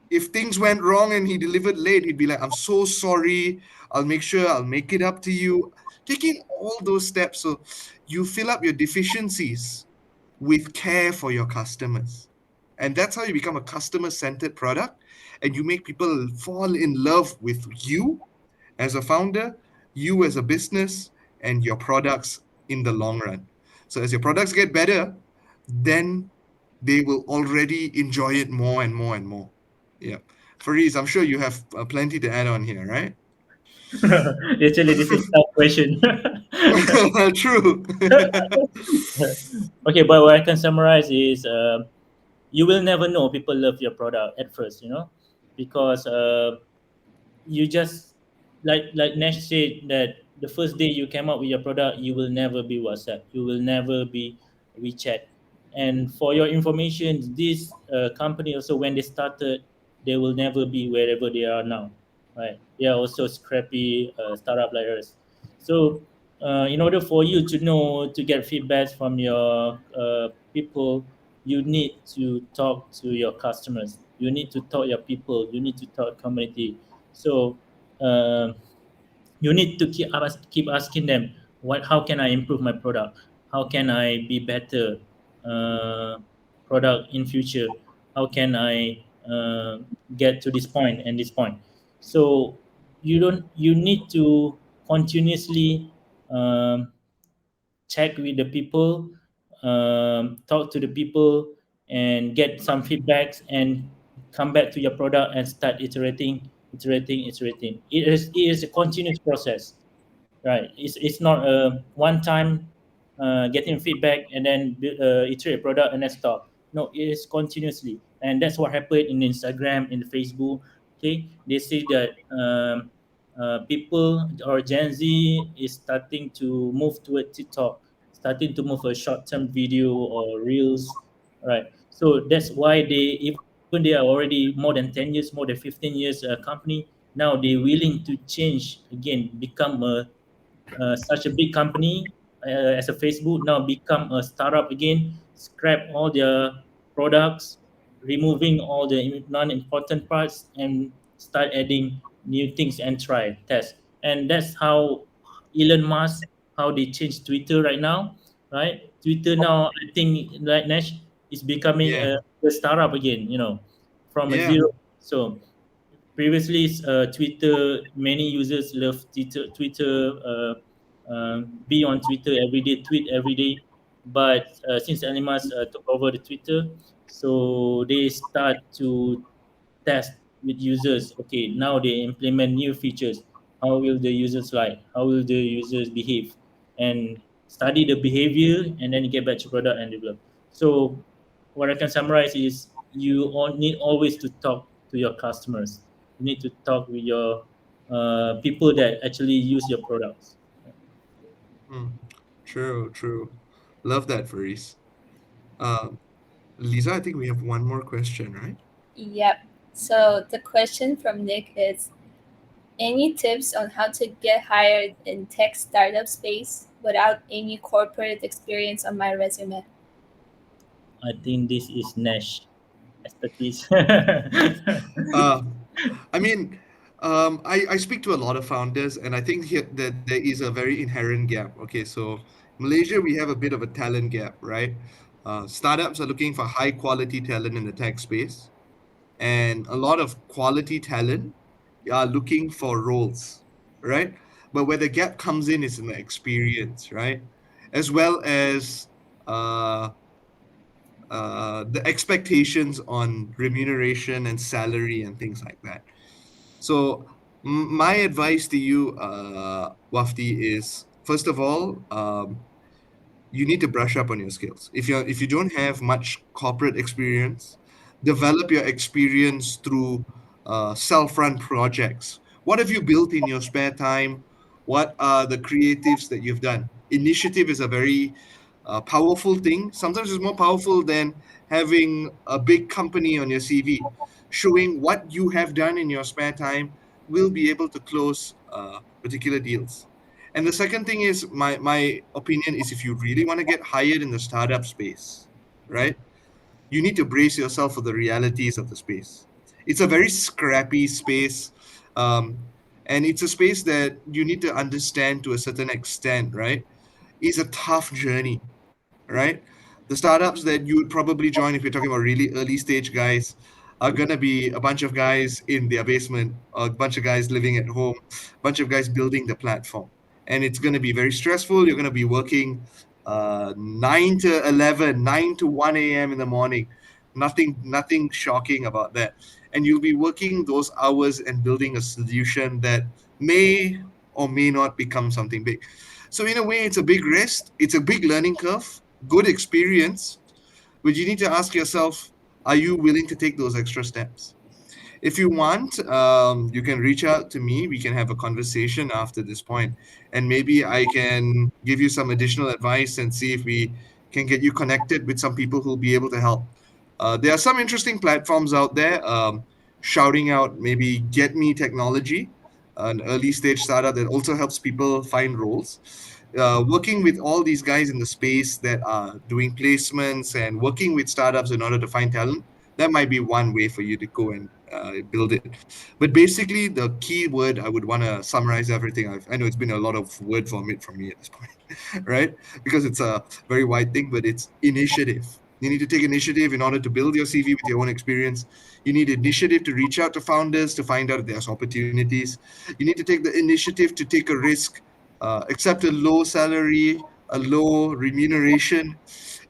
If things went wrong and he delivered late, he'd be like, "I'm so sorry. I'll make sure I'll make it up to you." Taking all those steps so you fill up your deficiencies with care for your customers. And that's how you become a customer centered product. And you make people fall in love with you as a founder, you as a business, and your products in the long run. So as your products get better, then they will already enjoy it more and more and more. Yeah. Fareez, I'm sure you have plenty to add on here, right?
Actually, this is tough question.
True.
Okay, but what I can summarize is, you will never know people love your product at first, because you just, like Nash said, that the first day you came up with your product, you will never be WhatsApp, you will never be WeChat. And for your information, this company also, when they started, they will never be wherever they are now, right? They are also scrappy startup like us. So in order for you to know, to get feedback from your people, you need to talk to your customers, you need to talk your people, you need to talk community. So um, you need to keep asking them, how can I improve my product, how can I be better uh, product in future, how can I get to this point and this point. So you need to continuously um, check with the people, talk to the people, and get some feedbacks, and come back to your product and start iterating. It is a continuous process, right? It's not a one time getting feedback and then iterate product and then stop. No, it is continuously, and that's what happened in Instagram, in Facebook. Okay, they say that people or Gen Z is starting to move toward TikTok, starting to move a short-term video or reels, right? So that's why they, even they are already more than 10 years, more than 15 years company, now they willing to change again, become such a big company as a Facebook, now become a startup again, scrap all their products, removing all the non-important parts, and start adding new things and try test. And that's how Elon Musk, how they change Twitter right now, right? Twitter now, I think, like Nash, is becoming
Yeah.
a startup again, from a
Yeah.
zero. So previously, Twitter, many users love Twitter, be on Twitter every day, tweet every day. But since Animas took over the Twitter, so they start to test with users. Okay, now they implement new features. How will the users like? How will the users behave? And study the behavior, and then get back to product and develop. So what I can summarize is you all need always to talk to your customers. You need to talk with your people that actually use your products.
Hmm. True, true. Love that, Fareez. Um, Lisa, I think we have one more question, right?
Yep. So the question from Nick is, any tips on how to get hired in tech startup space without any corporate experience on my resume?
I think this is Nash expertise.
Uh, I mean, I speak to a lot of founders, and I think here that there is a very inherent gap. Okay, so Malaysia, we have a bit of a talent gap, right? Startups are looking for high quality talent in the tech space, and a lot of quality talent are looking for roles, right? But where the gap comes in is in the experience, right? As well as uh, the expectations on remuneration and salary and things like that. So my advice to you, Wafdi, is first of all, you need to brush up on your skills. If you don't have much corporate experience, develop your experience through self-run projects. What have you built in your spare time? What are the creatives that you've done? Initiative is a very powerful thing. Sometimes it's more powerful than having a big company on your CV. Showing what you have done in your spare time will be able to close particular deals. And the second thing is my opinion is if you really want to get hired in the startup space, right? You need to brace yourself for the realities of the space. It's a very scrappy space. Um, and it's a space that you need to understand to a certain extent, right? It's a tough journey, right? The startups that you would probably join, if you're talking about really early stage guys, are gonna be a bunch of guys in their basement, a bunch of guys living at home, a bunch of guys building the platform. And it's gonna be very stressful. You're gonna be working 9 to 11, 9 to 1 a.m. in the morning. Nothing shocking about that. And you'll be working those hours and building a solution that may or may not become something big. So in a way, it's a big risk. It's a big learning curve, good experience, but you need to ask yourself, are you willing to take those extra steps? If you want, you can reach out to me. We can have a conversation after this point, and maybe I can give you some additional advice and see if we can get you connected with some people who'll be able to help. There are some interesting platforms out there. Shouting out maybe Get Me Technology, an early stage startup that also helps people find roles. Working with all these guys in the space that are doing placements and working with startups in order to find talent, that might be one way for you to go and build it. But basically, the key word I would want to summarize everything. I know it's been a lot of word vomit from me at this point, right? Because it's a very wide thing, but it's initiative. You need to take initiative in order to build your CV with your own experience. You need initiative to reach out to founders to find out if there's opportunities. You need to take the initiative to take a risk, accept a low salary, a low remuneration,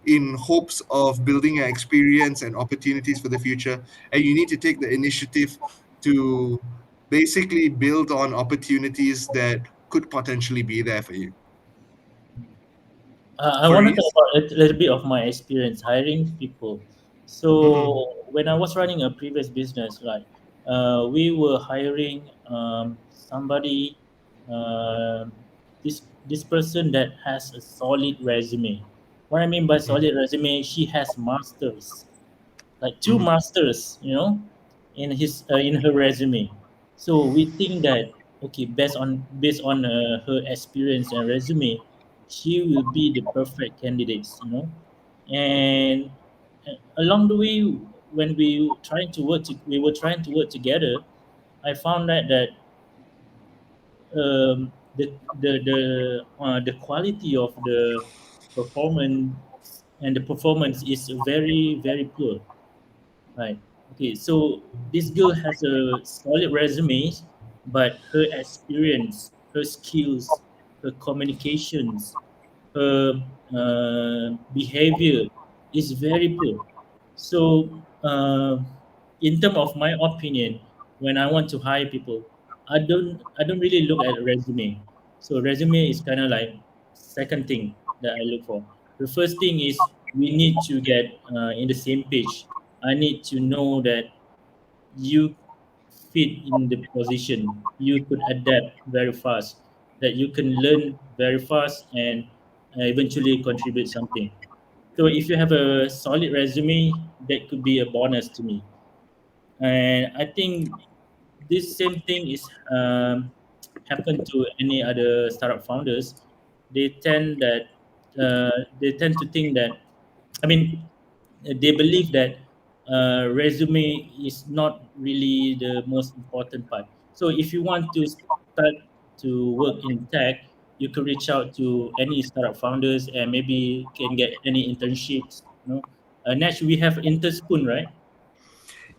in hopes of building an experience and opportunities for the future. And you need to take the initiative to basically build on opportunities that could potentially be there for you.
I want to talk
Fareez?
about a little bit of my experience hiring people.
Mm-hmm.
So when I was running a previous business, like we were hiring somebody, uh, this person that has a solid resume. What I mean by
Mm,
solid resume, she has masters, like two
mm,
masters, in her resume. So we think that, okay, based on her experience and resume, she will be the perfect candidates. And along the way, when we were trying to work together. I found out that the quality of the performance is very very poor. Right. Okay. So this girl has a solid resume, but her experience, her skills, her communications, her behavior is very poor. So, in terms of my opinion, when I want to hire people, I don't really look at resume. So resume is kind of like second thing that I look for. The first thing is we need to get in the same page. I need to know that you fit in the position, you could adapt very fast, that you can learn very fast and eventually contribute something. So if you have a solid resume, that could be a bonus to me. And I think this same thing is happen to any other startup founders. They tend to think that, I mean, they believe that resume is not really the most important part. So if you want to start to work in tech, you could reach out to any startup founders and maybe can get any internships. Next we have Interspoon, right?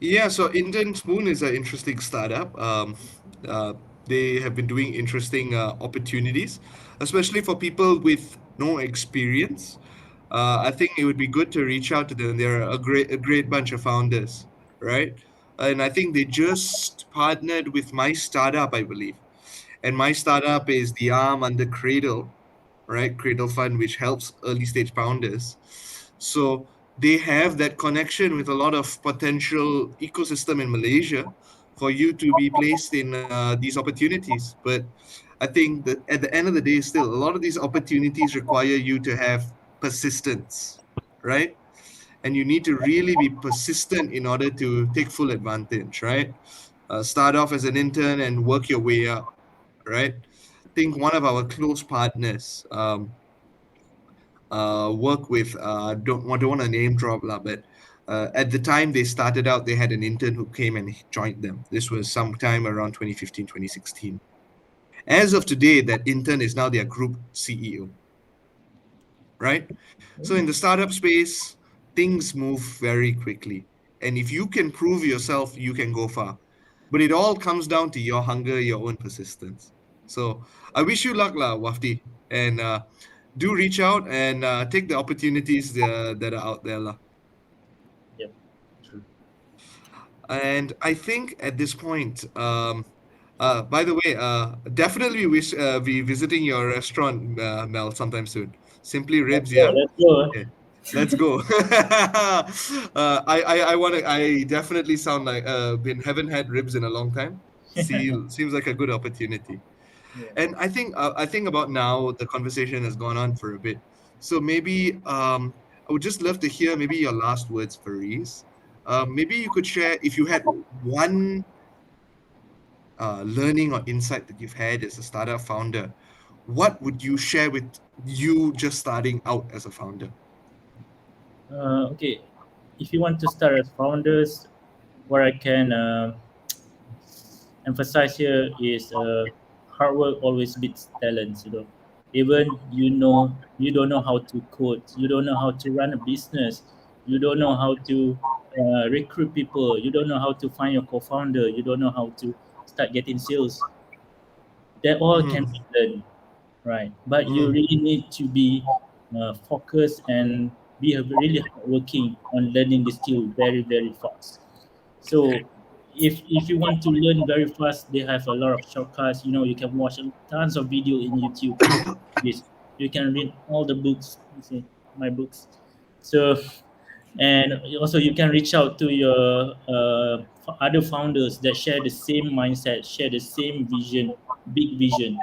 Yeah, so Indian Spoon is an interesting startup. Uh, they have been doing interesting opportunities, especially for people with no experience. I think it would be good to reach out to them. They're a great bunch of founders, right? And I think they just partnered with my startup, I believe. And my startup is the arm under Cradle, right? Cradle Fund, which helps early stage founders. So they have that connection with a lot of potential ecosystem in Malaysia for you to be placed in these opportunities. But I think that at the end of the day, still, a lot of these opportunities require you to have persistence, right? And you need to really be persistent in order to take full advantage, right? Start off as an intern and work your way up, right? Think one of our close partners work with don't want to name drop lah, but at the time they started out, they had an intern who came and joined them. This was sometime around 2015, 2016. As of today, that intern is now their group CEO, right? So in the startup space, things move very quickly. And if you can prove yourself, you can go far. But it all comes down to your hunger, your own persistence. So I wish you luck, lah, Wafdi. And do reach out and take the opportunities that are out there, lah.
Yep. True.
And I think at this point, by the way, definitely wish be visiting your restaurant, Mel, sometime soon. Simply Ribs, yeah.
Let's go.
Okay, let's go. I want to. I definitely sound like been haven't had ribs in a long time. Seems like a good opportunity.
Yeah.
And I think about now the conversation has gone on for a bit. So maybe I would just love to hear maybe your last words, Fareez. Maybe you could share if you had one learning or insight that you've had as a startup founder. What would you share with you just starting out as a founder?
Okay. If you want to start as founders, what I can emphasize here is hard work always beats talents. Even you don't know how to code, you don't know how to run a business, you don't know how to recruit people, you don't know how to find your co-founder, you don't know how to start getting sales. That all can
Mm,
be learned, right? But you
mm,
really need to be focused and be really hardworking on learning the skill very very fast. So if you want to learn very fast, they have a lot of shortcuts. You can watch tons of video in YouTube. This you can read all the books. You see my books. So And also you can reach out to your other founders that share the same mindset, share the same vision, big vision,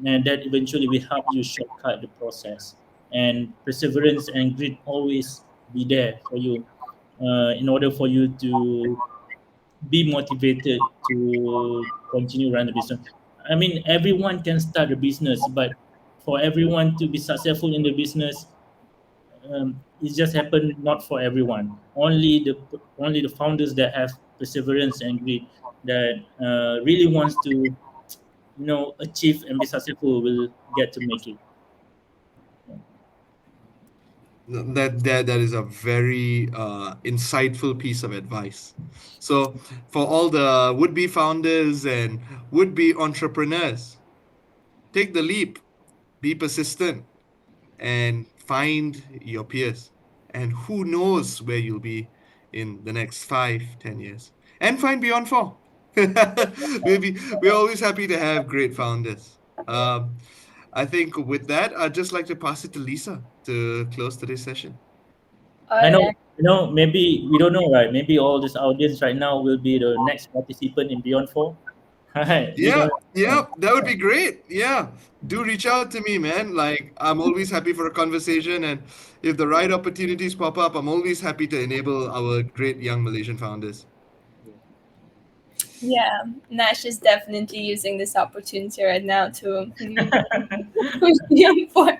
and that eventually will help you shortcut the process. And perseverance and grit always be there for you, in order for you to be motivated to continue run the business. I mean, everyone can start a business, but for everyone to be successful in the business, it just happened not for everyone. Only the founders that have perseverance and grit, that really wants to achieve and be successful, will get to make it.
That is a very insightful piece of advice. So, for all the would-be founders and would-be entrepreneurs, take the leap, be persistent, and find your peers. And who knows where you'll be in the next 5, 10 years. And find Beyond Four. We're always happy to have great founders.
Yeah.
I think with that, I'd just like to pass it to Lisa to close today's session.
All
I know,
right.
maybe we don't know, right? Maybe all this audience right now will be the next participant in Beyond Four. Right? We
Yeah,
don't
yeah,
know.
that would be great. Yeah, do reach out to me, man. Like, I'm always happy for a conversation, and if the right opportunities pop up, I'm always happy to enable our great young Malaysian founders.
Yeah, Nash is definitely using this opportunity right now to push me on for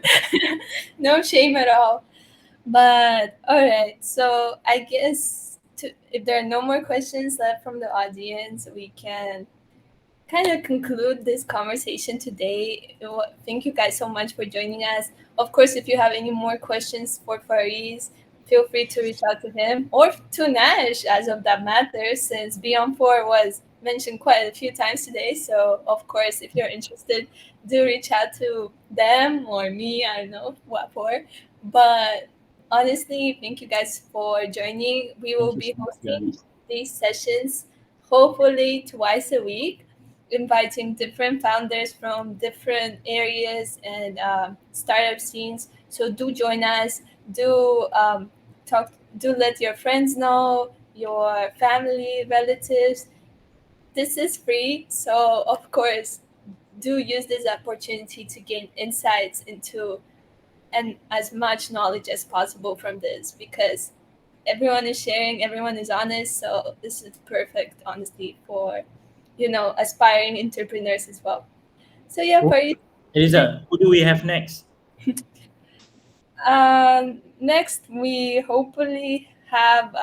no shame at all. But all right, so I guess if there are no more questions left from the audience, we can kind of conclude this conversation today. Thank you guys so much for joining us. Of course, if you have any more questions for Fareez, feel free to reach out to him or to Nash, as of that matter, since Beyond 4 was mentioned quite a few times today. So, of course, if you're interested, do reach out to them or me. I don't know what for. But honestly, thank you guys for joining. We will
Thank you
be
so much,
hosting
guys.
these sessions hopefully twice a week, inviting different founders from different areas and startup scenes. So do join us. Do talk. Do let your friends know, your family, relatives. This is free, so of course, do use this opportunity to gain insights into and as much knowledge as possible from this because everyone is sharing, everyone is honest. So this is perfect, honestly, for aspiring entrepreneurs as well. So yeah,
Oh,
for you, did
Eliza, who do we have next?
next we hopefully have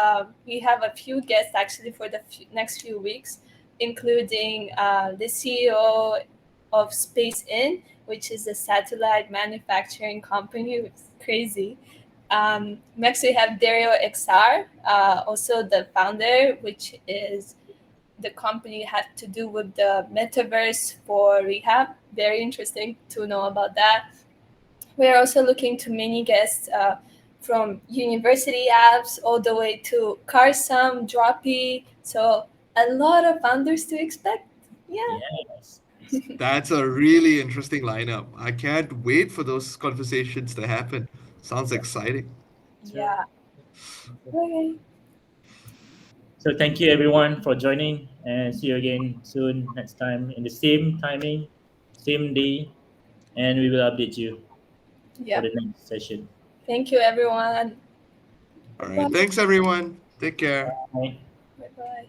we have a few guests actually for the next few weeks, including the CEO of Space In, which is a satellite manufacturing company. It's crazy. Next we have Dario XR, also the founder, which is the company had to do with the metaverse for rehab. Very interesting to know about that. We're also looking to many guests from university apps all the way to Carsum, Droppy. So a lot of founders to expect. Yeah,
Yes.
That's a really interesting lineup. I can't wait for those conversations to happen. Sounds
Yeah.
exciting.
Sure.
yeah.
Okay.
Okay.
So thank you everyone for joining, and see you again soon next time in the same timing, same day, and we will update you for
Yeah.
the next session.
Thank you, everyone.
All
Bye
right. Thanks, everyone. Take care.
Bye.
bye.